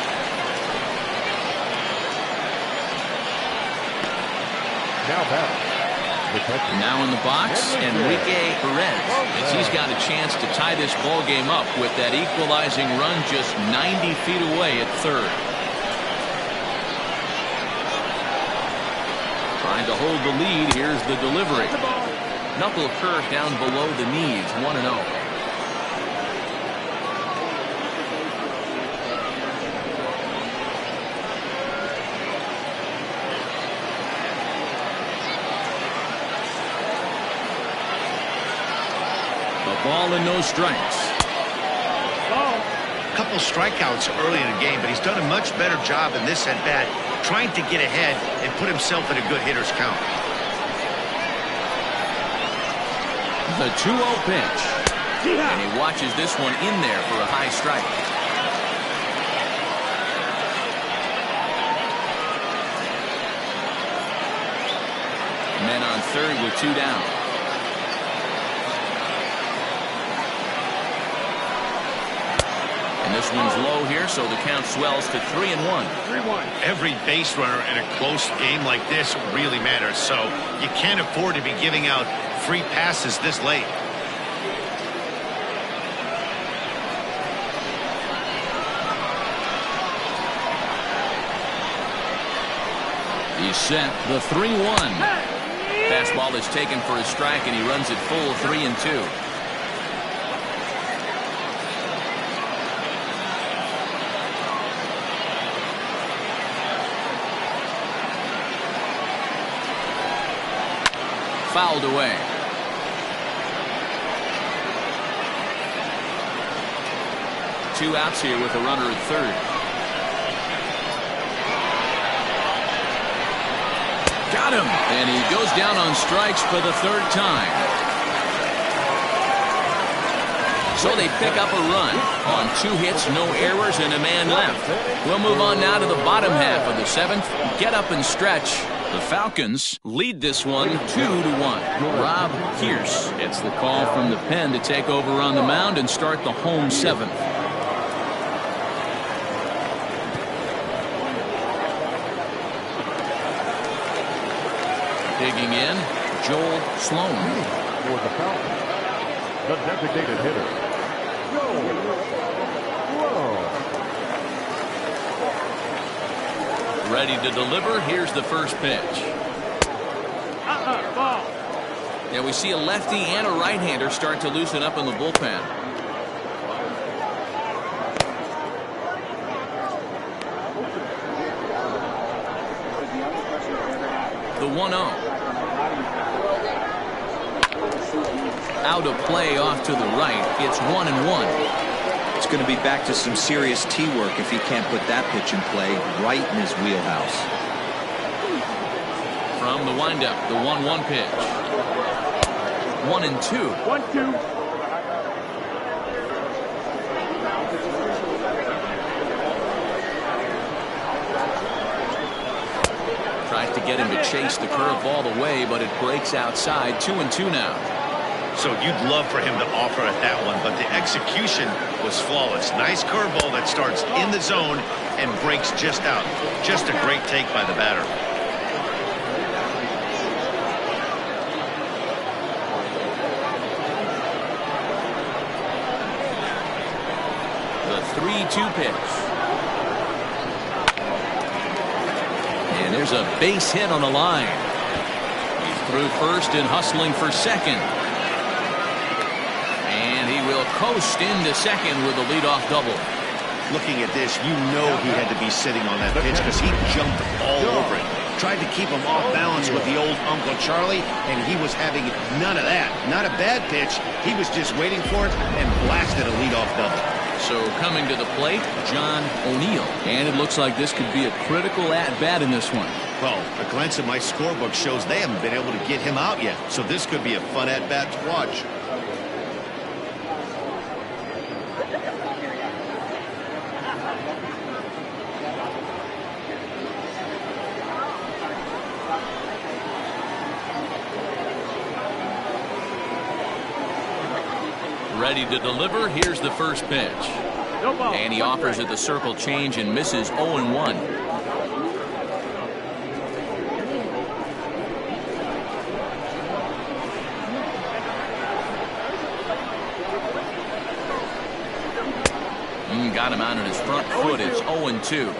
Now in the box, Enrique Perez, as he's got a chance to tie this ball game up with that equalizing run just 90 feet away at third. Trying to hold the lead. Here's the delivery. Knuckle curve down below the knees. 1-0. Ball and no strikes. A couple strikeouts early in the game, but he's done a much better job in this at-bat trying to get ahead and put himself in a good hitter's count. The 2-0 pitch. And he watches this one in there for a high strike. Men on third with 2 down. And this one's low here, so the count swells to 3-1. 3-1. Every base runner in a close game like this really matters, so you can't afford to be giving out free passes this late. He's set. The 3-1. Fastball is taken for a strike, and he runs it full 3-2. Fouled away. Two outs here with a runner at third. Got him. And he goes down on strikes for the third time. So they pick up a run on 2 hits, no errors, and a man left. We'll move on now to the bottom half of the 7th. Get up and stretch. The Falcons lead this one 2-1. Rob Pierce gets the call from the pen to take over on the mound and start the home 7th. Digging in, Joel Sloan. For the Falcons, the designated hitter, Joel Sloan. Ready to deliver. Here's the first pitch. Ball. Now we see a lefty and a right-hander start to loosen up in the bullpen. The 1-0. Out of play off to the right. It's 1-1. It's going to be back to some serious tee work if he can't put that pitch in play right in his wheelhouse. From the windup, the 1-1 pitch. 1-2. 1-2. Tries to get him to chase the curveball away, but it breaks outside. 2-2 now. So you'd love for him to offer at that one, but the execution was flawless. Nice curveball that starts in the zone and breaks just out. Just a great take by the batter. The 3-2 pitch. And there's a base hit on the line. He's through first and hustling for second. And he will coast into second with a leadoff double. Looking at this, you know he had to be sitting on that pitch because he jumped all over it. Tried to keep him off balance with the old Uncle Charlie, and he was having none of that. Not a bad pitch. He was just waiting for it and blasted a leadoff double. So coming to the plate, John O'Neill. And it looks like this could be a critical at-bat in this one. Well, a glance at my scorebook shows they haven't been able to get him out yet. So this could be a fun at-bat to watch. Ready to deliver. Here's the first pitch. No ball. And he offers it the circle change and misses 0-1. Got him out on his front foot. It's 0-2.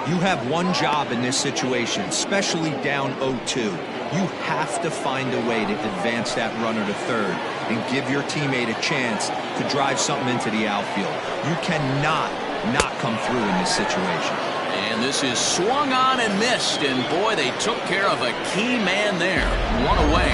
You have one job in this situation, especially down 0-2. You have to find a way to advance that runner to third and give your teammate a chance to drive something into the outfield. You cannot not come through in this situation. And this is swung on and missed. And boy, they took care of a key man there. One away.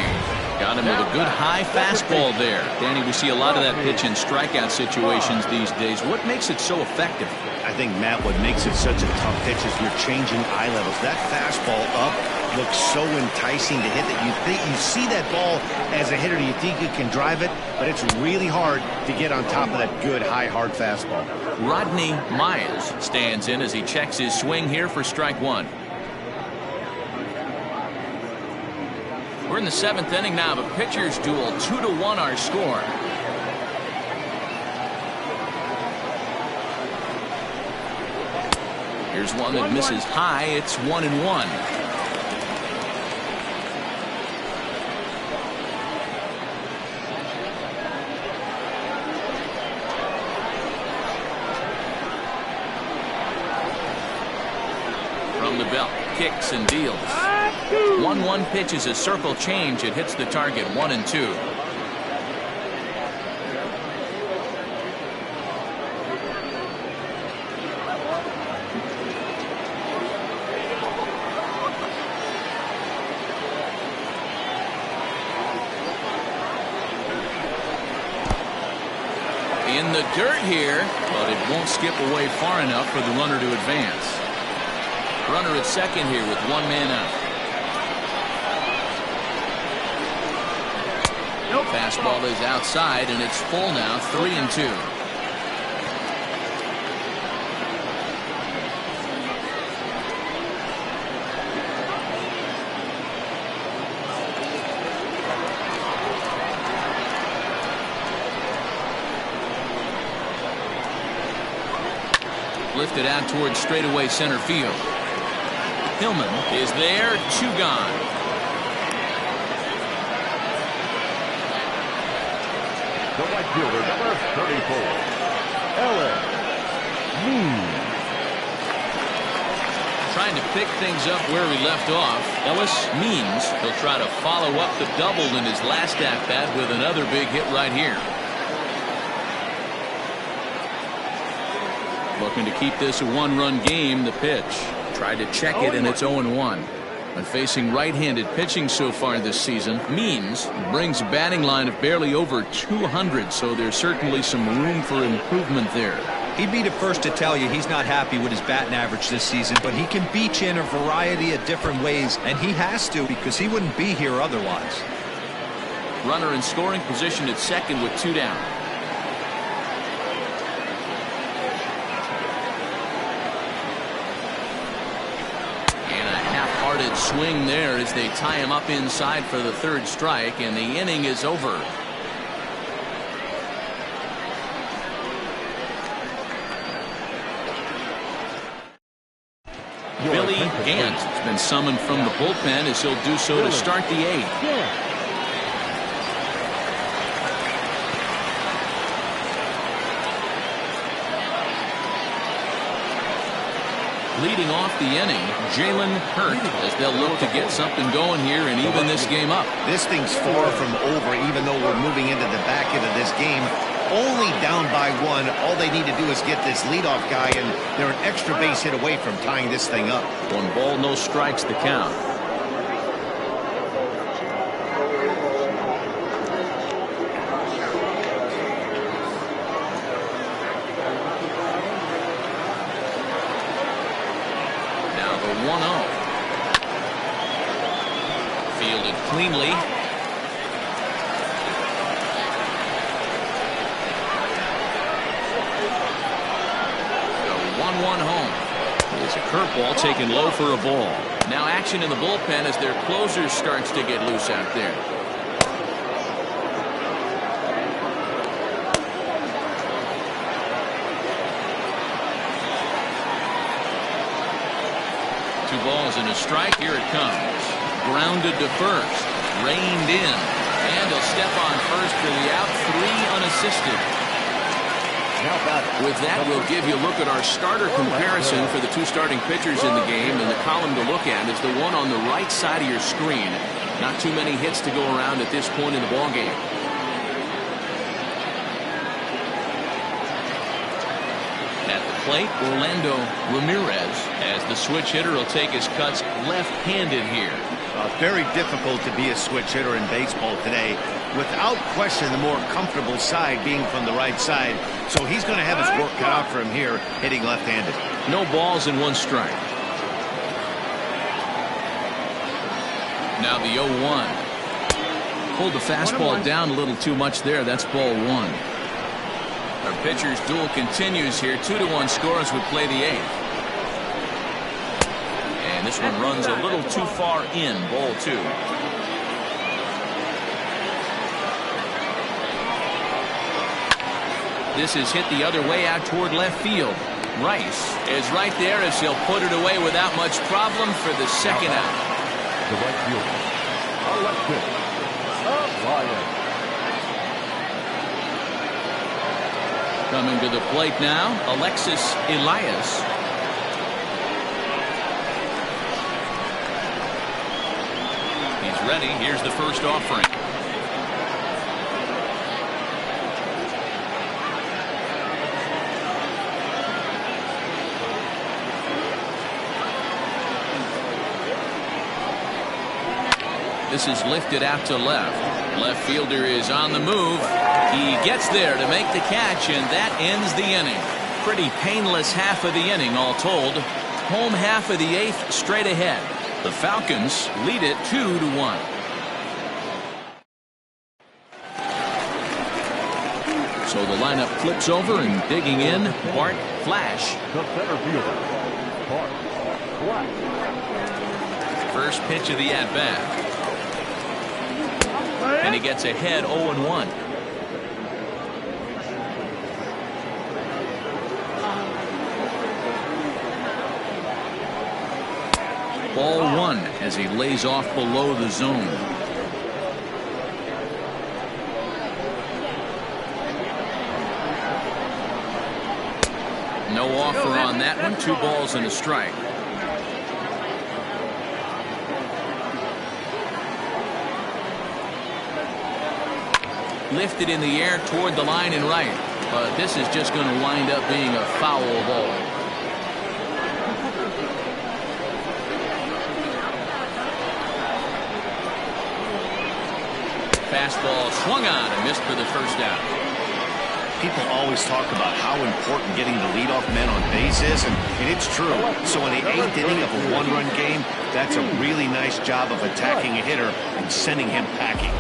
Got him with a good high fastball there. Danny, we see a lot of that pitch in strikeout situations these days. What makes it so effective? I think, Matt, what makes it such a tough pitch is you're changing eye levels. That fastball up looks so enticing to hit that you see that ball as a hitter, you think you can drive it, but it's really hard to get on top of that good high hard fastball. Rodney Myers stands in as he checks his swing here for strike one. We're in the seventh inning now of a pitcher's duel. 2-1 our score. Here's one that misses high. It's 1-1. From the belt, kicks and deals. 1-1 pitch is a circle change. It hits the target. 1-2. In the dirt here, but it won't skip away far enough for the runner to advance. Runner at second here with one man out. Fastball is outside, and it's full now. 3-2. Lifted out towards straightaway center field. Hillman is there. 2 gone. The right fielder, number 34, Ellis Means. Trying to pick things up where he left off. Ellis Means he'll try to follow up the double in his last at-bat with another big hit right here. Looking to keep this a one-run game. The pitch. Tried to check it, and it's 0-1. But facing right-handed pitching so far this season, Means brings a batting line of barely over 200, so there's certainly some room for improvement there. He'd be the first to tell you he's not happy with his batting average this season, but he can beat you in a variety of different ways, and he has to because he wouldn't be here otherwise. Runner in scoring position at second with 2 down. And a half-hearted swing there as they tie him up inside for the third strike, and the inning is over. Billy Gant has been summoned from the bullpen as he'll do so to start the 8th. Leading off the inning, Jalen Hurt, as they'll look to get something going here and even this game up. This thing's far from over, even though we're moving into the back end of this game. Only down by 1. All they need to do is get this leadoff guy, and they're an extra base hit away from tying this thing up. 1 ball, no strikes the count. Now the 1-0. Fielded cleanly. One home. It's a curveball taken low for a ball. Now action in the bullpen as their closer starts to get loose out there. Two balls and a strike. Here it comes. Grounded to first. Reined in. And he'll step on first for the out. 3 unassisted. With that, we'll give you a look at our starter comparison for the 2 starting pitchers in the game, and the column to look at is the one on the right side of your screen. Not too many hits to go around at this point in the ballgame. At the plate, Orlando Ramirez, as the switch hitter will take his cuts left-handed here. Very difficult to be a switch hitter in baseball today. Without question, the more comfortable side being from the right side. So he's going to have his work cut out for him here, hitting left-handed. No balls and 1 strike. Now the 0-1. Pulled the fastball down a little too much there. That's ball 1. Our pitcher's duel continues here. 2-1 score as we play the 8th. And this one runs a little too far in. Ball 2. This is hit the other way out toward left field. Rice is right there as he'll put it away without much problem for the second out. The right fielder, Alexis Elias. Coming to the plate now, Alexis Elias. He's ready. Here's the first offering. This is lifted out to left. Left fielder is on the move. He gets there to make the catch, and that ends the inning. Pretty painless half of the inning, all told. Home half of the 8th straight ahead. The Falcons lead it 2-1. So the lineup flips over, and digging in, Bart Flash. The center fielder, Bart Flash. First pitch of the at-bat. And he gets ahead 0-1. Ball 1 as he lays off below the zone. No offer on that one. 2 balls and a strike. Lifted in the air toward the line and right. But this is just going to wind up being a foul ball. Fastball swung on and missed for the first out. People always talk about how important getting the leadoff man on base is, and it's true. So in the 8th inning of a 1-run game, that's a really nice job of attacking a hitter and sending him packing.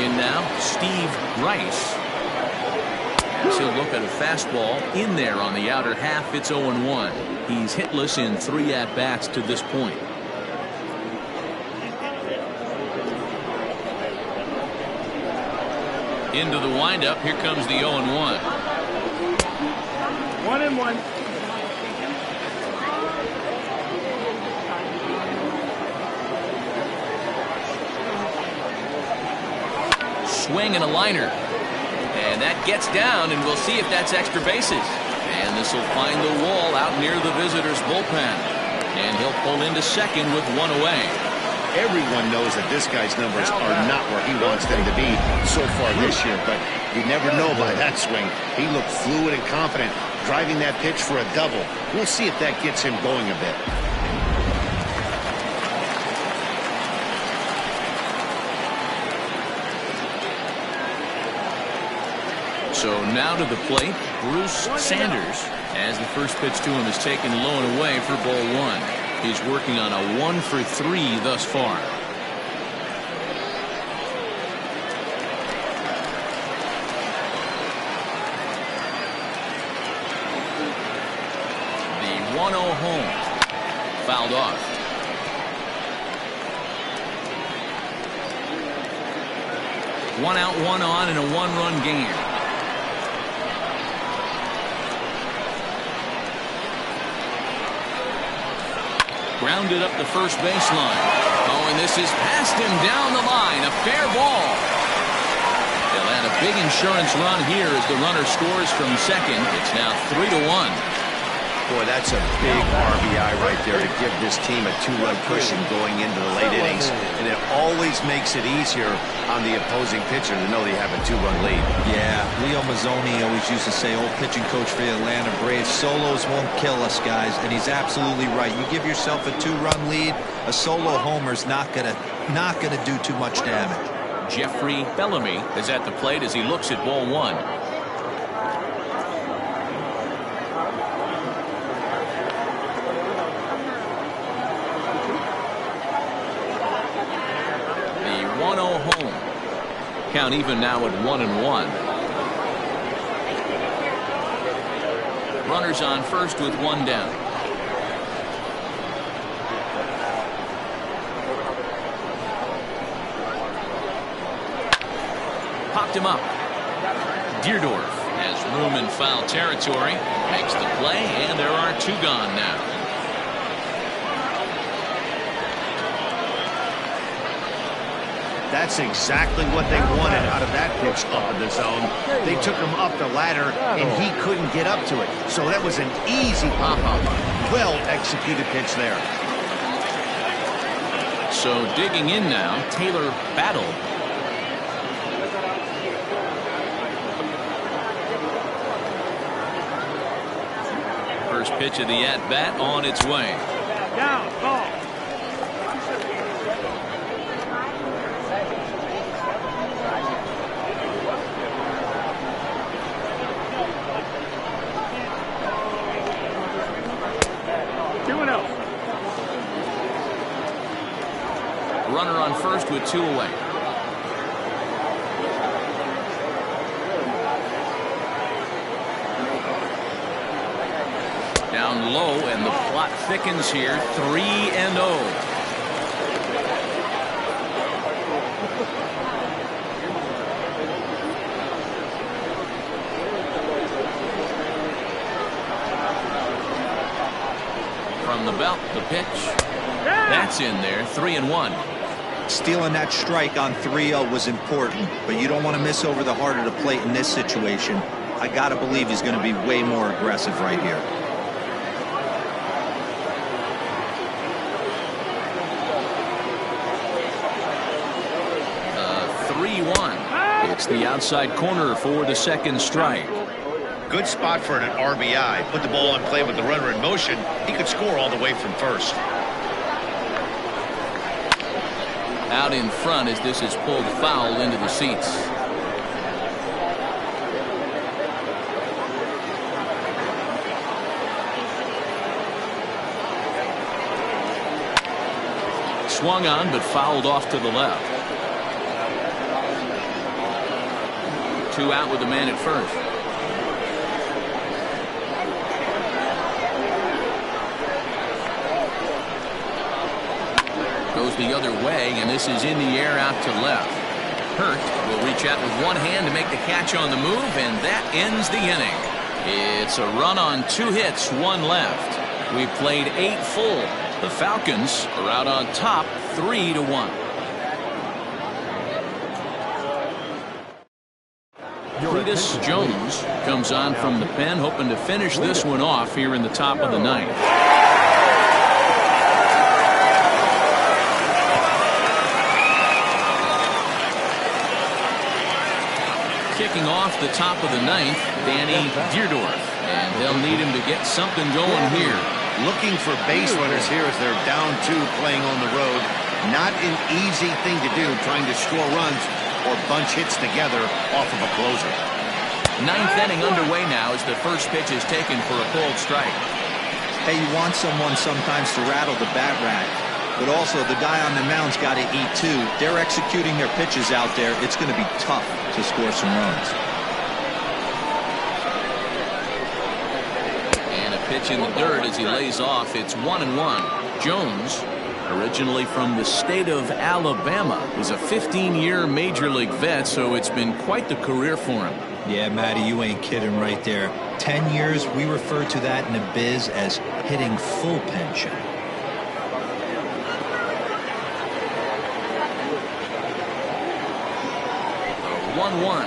In now, Steve Rice. He'll look at a fastball in there on the outer half. It's 0-1. He's hitless in 3 at-bats to this point. Into the windup. Here comes the 0-1. 1-1. Swing and a liner. And that gets down, and we'll see if that's extra bases. And this will find the wall out near the visitors' bullpen. And he'll pull into second with 1 away. Everyone knows that this guy's numbers are not where he wants them to be so far this year, but you never know by that swing. He looked fluid and confident, driving that pitch for a double. We'll see if that gets him going a bit. So now to the plate, Bruce Sanders, as the first pitch to him is taken low and away for ball 1. He's working on a 1 for 3 thus far. The 1-0 home. Fouled off. One out, 1 on in a 1-run game. Grounded up the first baseline. Oh, and this is past him down the line. A fair ball. They'll add a big insurance run here as the runner scores from second. It's now 3-1. Boy, that's a big RBI right there to give this team a 2-run cushion going into the late innings. And it always makes it easier on the opposing pitcher to know they have a 2-run lead. Yeah, Leo Mazzoni always used to say, old pitching coach for the Atlanta Braves, solos won't kill us, guys. And he's absolutely right. You give yourself a 2-run lead, a solo homer's not gonna do too much damage. Jeffrey Bellamy is at the plate as he looks at ball 1. Count even now at 1-1. Runners on first with 1 down. Popped him up. Deerdorf has room in foul territory. Makes the play, and there are 2 gone now. That's exactly what they wanted out of that pitch up in the zone. They took him up the ladder, and he couldn't get up to it. So that was an easy pop-up. Well-executed pitch there. So digging in now, Taylor Battle. First pitch of the at-bat on its way. Down, ball. Runner on first with 2 away. Down low, and the plot thickens here. 3-0. From the belt, the pitch. That's in there. 3-1. Stealing that strike on 3-0 was important, but you don't want to miss over the heart of the plate in this situation. I got to believe he's going to be way more aggressive right here. 3-1. It's the outside corner for the second strike. Good spot for an RBI. Put the ball in play with the runner in motion. He could score all the way from first. Out in front as this is pulled foul into the seats. Swung on but fouled off to the left. 2 out with the man at first. Goes the other way, and this is in the air out to left. Hurt will reach out with one hand to make the catch on the move, and that ends the inning. It's a run on 2 hits, 1 left. We've played 8 full. The Falcons are out on top 3-1. Cletus Jones comes on from the pen, hoping to finish this one off here in the top of the 9th. Kicking off the top of the 9th, Danny Deerdorf, and they'll need him to get something going here. Looking for base runners here as they're down 2 playing on the road. Not an easy thing to do, trying to score runs or bunch hits together off of a closer. 9th inning underway now as the first pitch is taken for a cold strike. Hey, you want someone sometimes to rattle the bat rack, but also the guy on the mound's got to eat too. They're executing their pitches out there. It's going to be tough to score some runs. And a pitch in the dirt as he lays off. It's 1-1. Jones, originally from the state of Alabama, is a 15-year major league vet, so it's been quite the career for him. Yeah, Matty, you ain't kidding right there. 10 years, we refer to that in the biz as hitting full pension. A 1-1.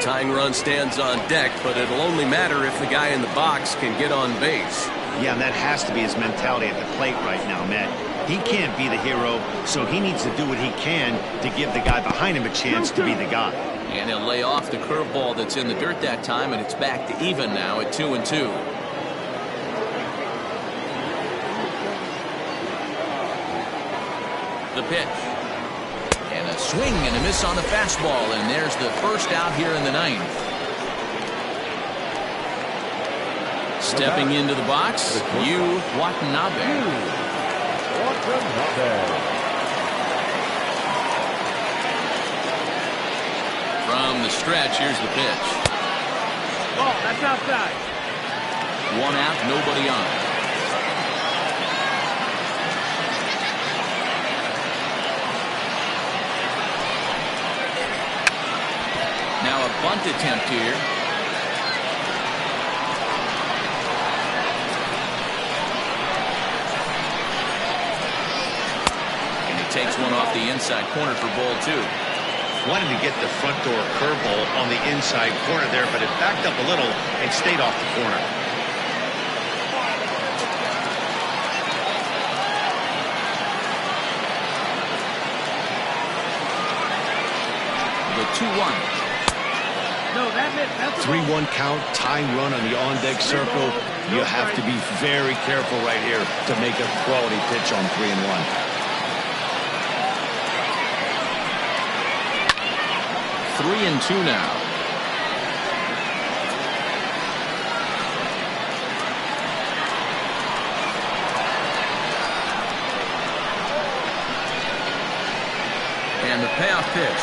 Tying run stands on deck, but it'll only matter if the guy in the box can get on base. Yeah, and that has to be his mentality at the plate right now, Matt. He can't be the hero, so he needs to do what he can to give the guy behind him a chance to be the guy. And he'll lay off the curveball that's in the dirt that time, and it's back to even now at 2-2. The pitch. And a swing and a miss on the fastball, and there's the first out here in the 9th. Stepping into the box, Yu Watanabe. From the stretch, here's the pitch. Ball, that's outside. 1 out, nobody on. Now a bunt attempt here. And he takes one off the inside corner for ball 2. Wanted to get the front door curveball on the inside corner there, but it backed up a little and stayed off the corner. The 2-1. No, that's 3-1 count, tying run on the on-deck circle. You have to be very careful right here to make a quality pitch on 3-1. 3-2 now. And the payoff pitch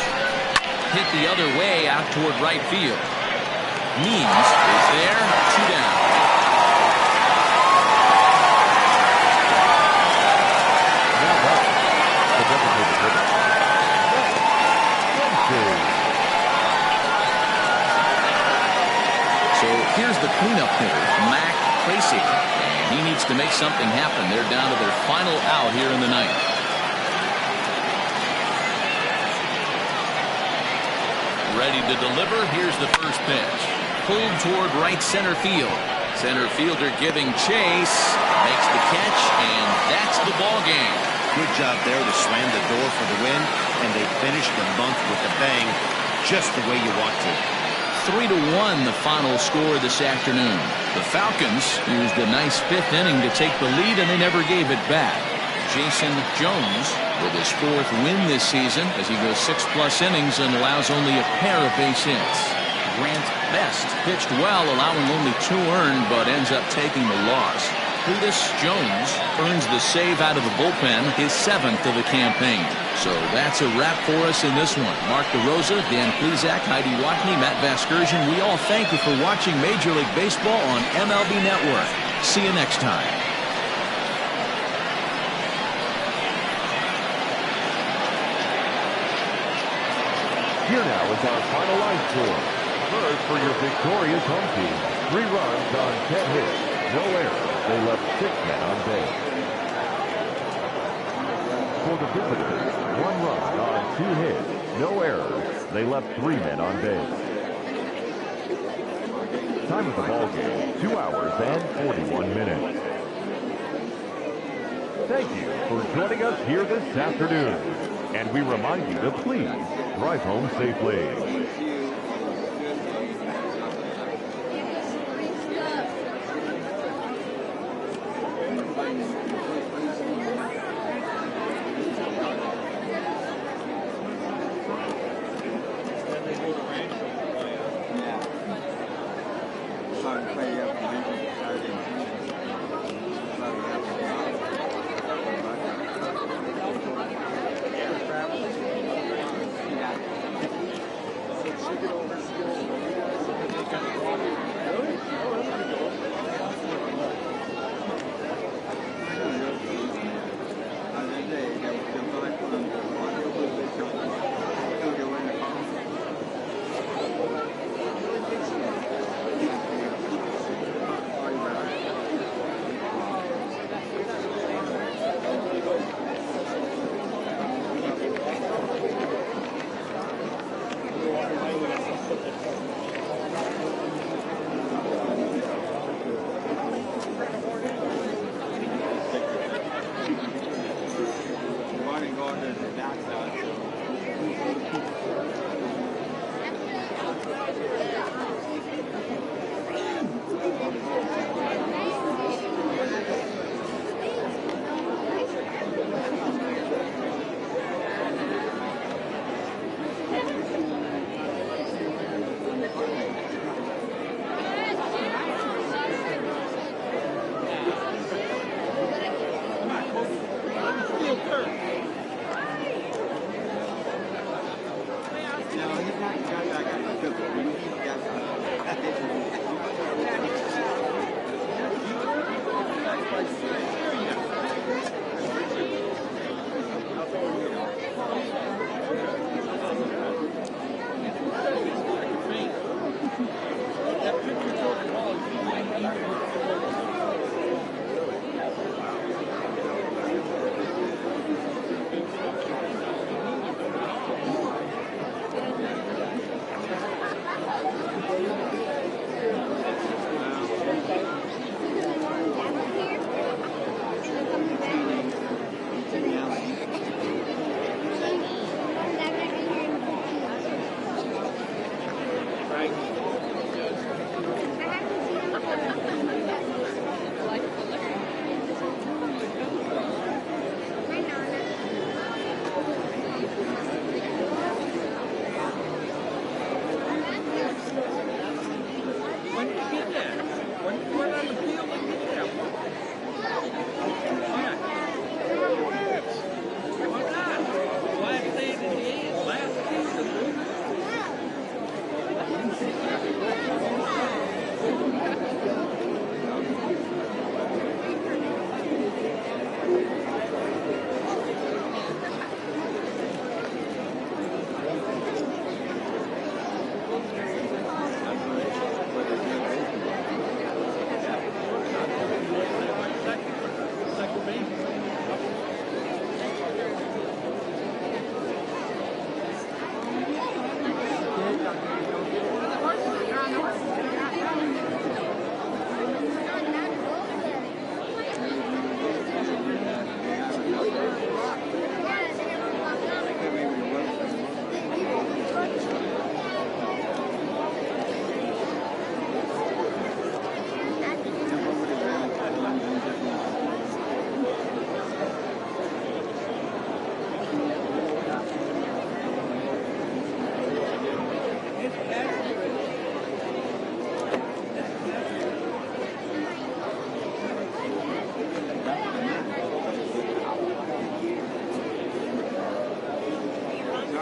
hit the other way out toward right field. Means is there, 2 down. So here's the cleanup hitter, Mac Tracy. And he needs to make something happen. They're down to their final out here in the 9th. Ready to deliver. Here's the first pitch. Pulled toward right center field. Center fielder giving chase. Makes the catch, and that's the ball game. Good job there to slam the door for the win, and they finished the month with a bang, just the way you want to. 3-1 the final score this afternoon. The Falcons used a nice fifth inning to take the lead, and they never gave it back. Jason Jones with his fourth win this season as he goes 6+ innings and allows only a pair of base hits. Grant Best pitched well, allowing only 2 earned, but ends up taking the loss. Cletus Jones earns the save out of the bullpen, his 7th of the campaign. So that's a wrap for us in this one. Mark DeRosa, Dan Plezak, Heidi Watney, Matt Vasgersian, we all thank you for watching Major League Baseball on MLB Network. See you next time. Here now is our final line score. First for your victorious home team. 3 runs on 10 hits. No errors. They left 6 men on base. For the visitors, 1 run on 2 hits. No errors. They left 3 men on base. Time of the ball game, 2 hours and 41 minutes. Thank you for joining us here this afternoon. And we remind you to please drive home safely.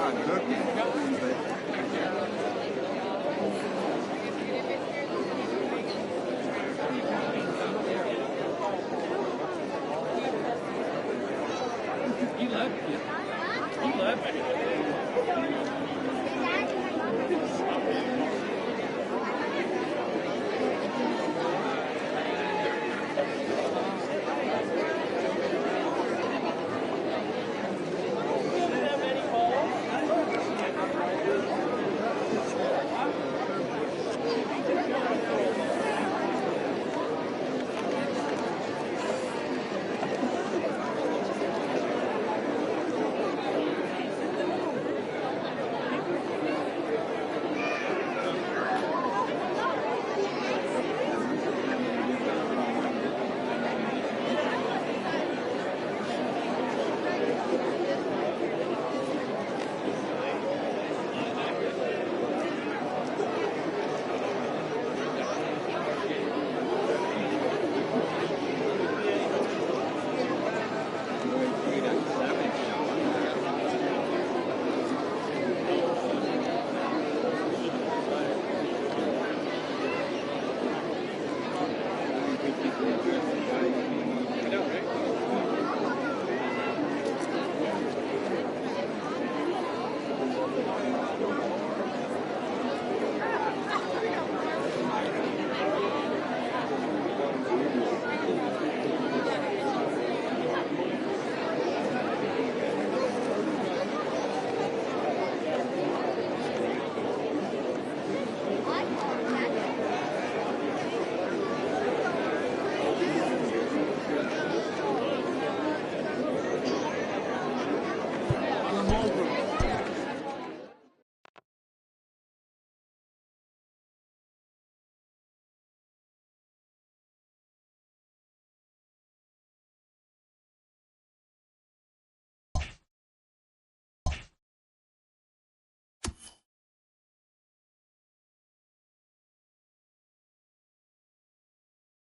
He left it.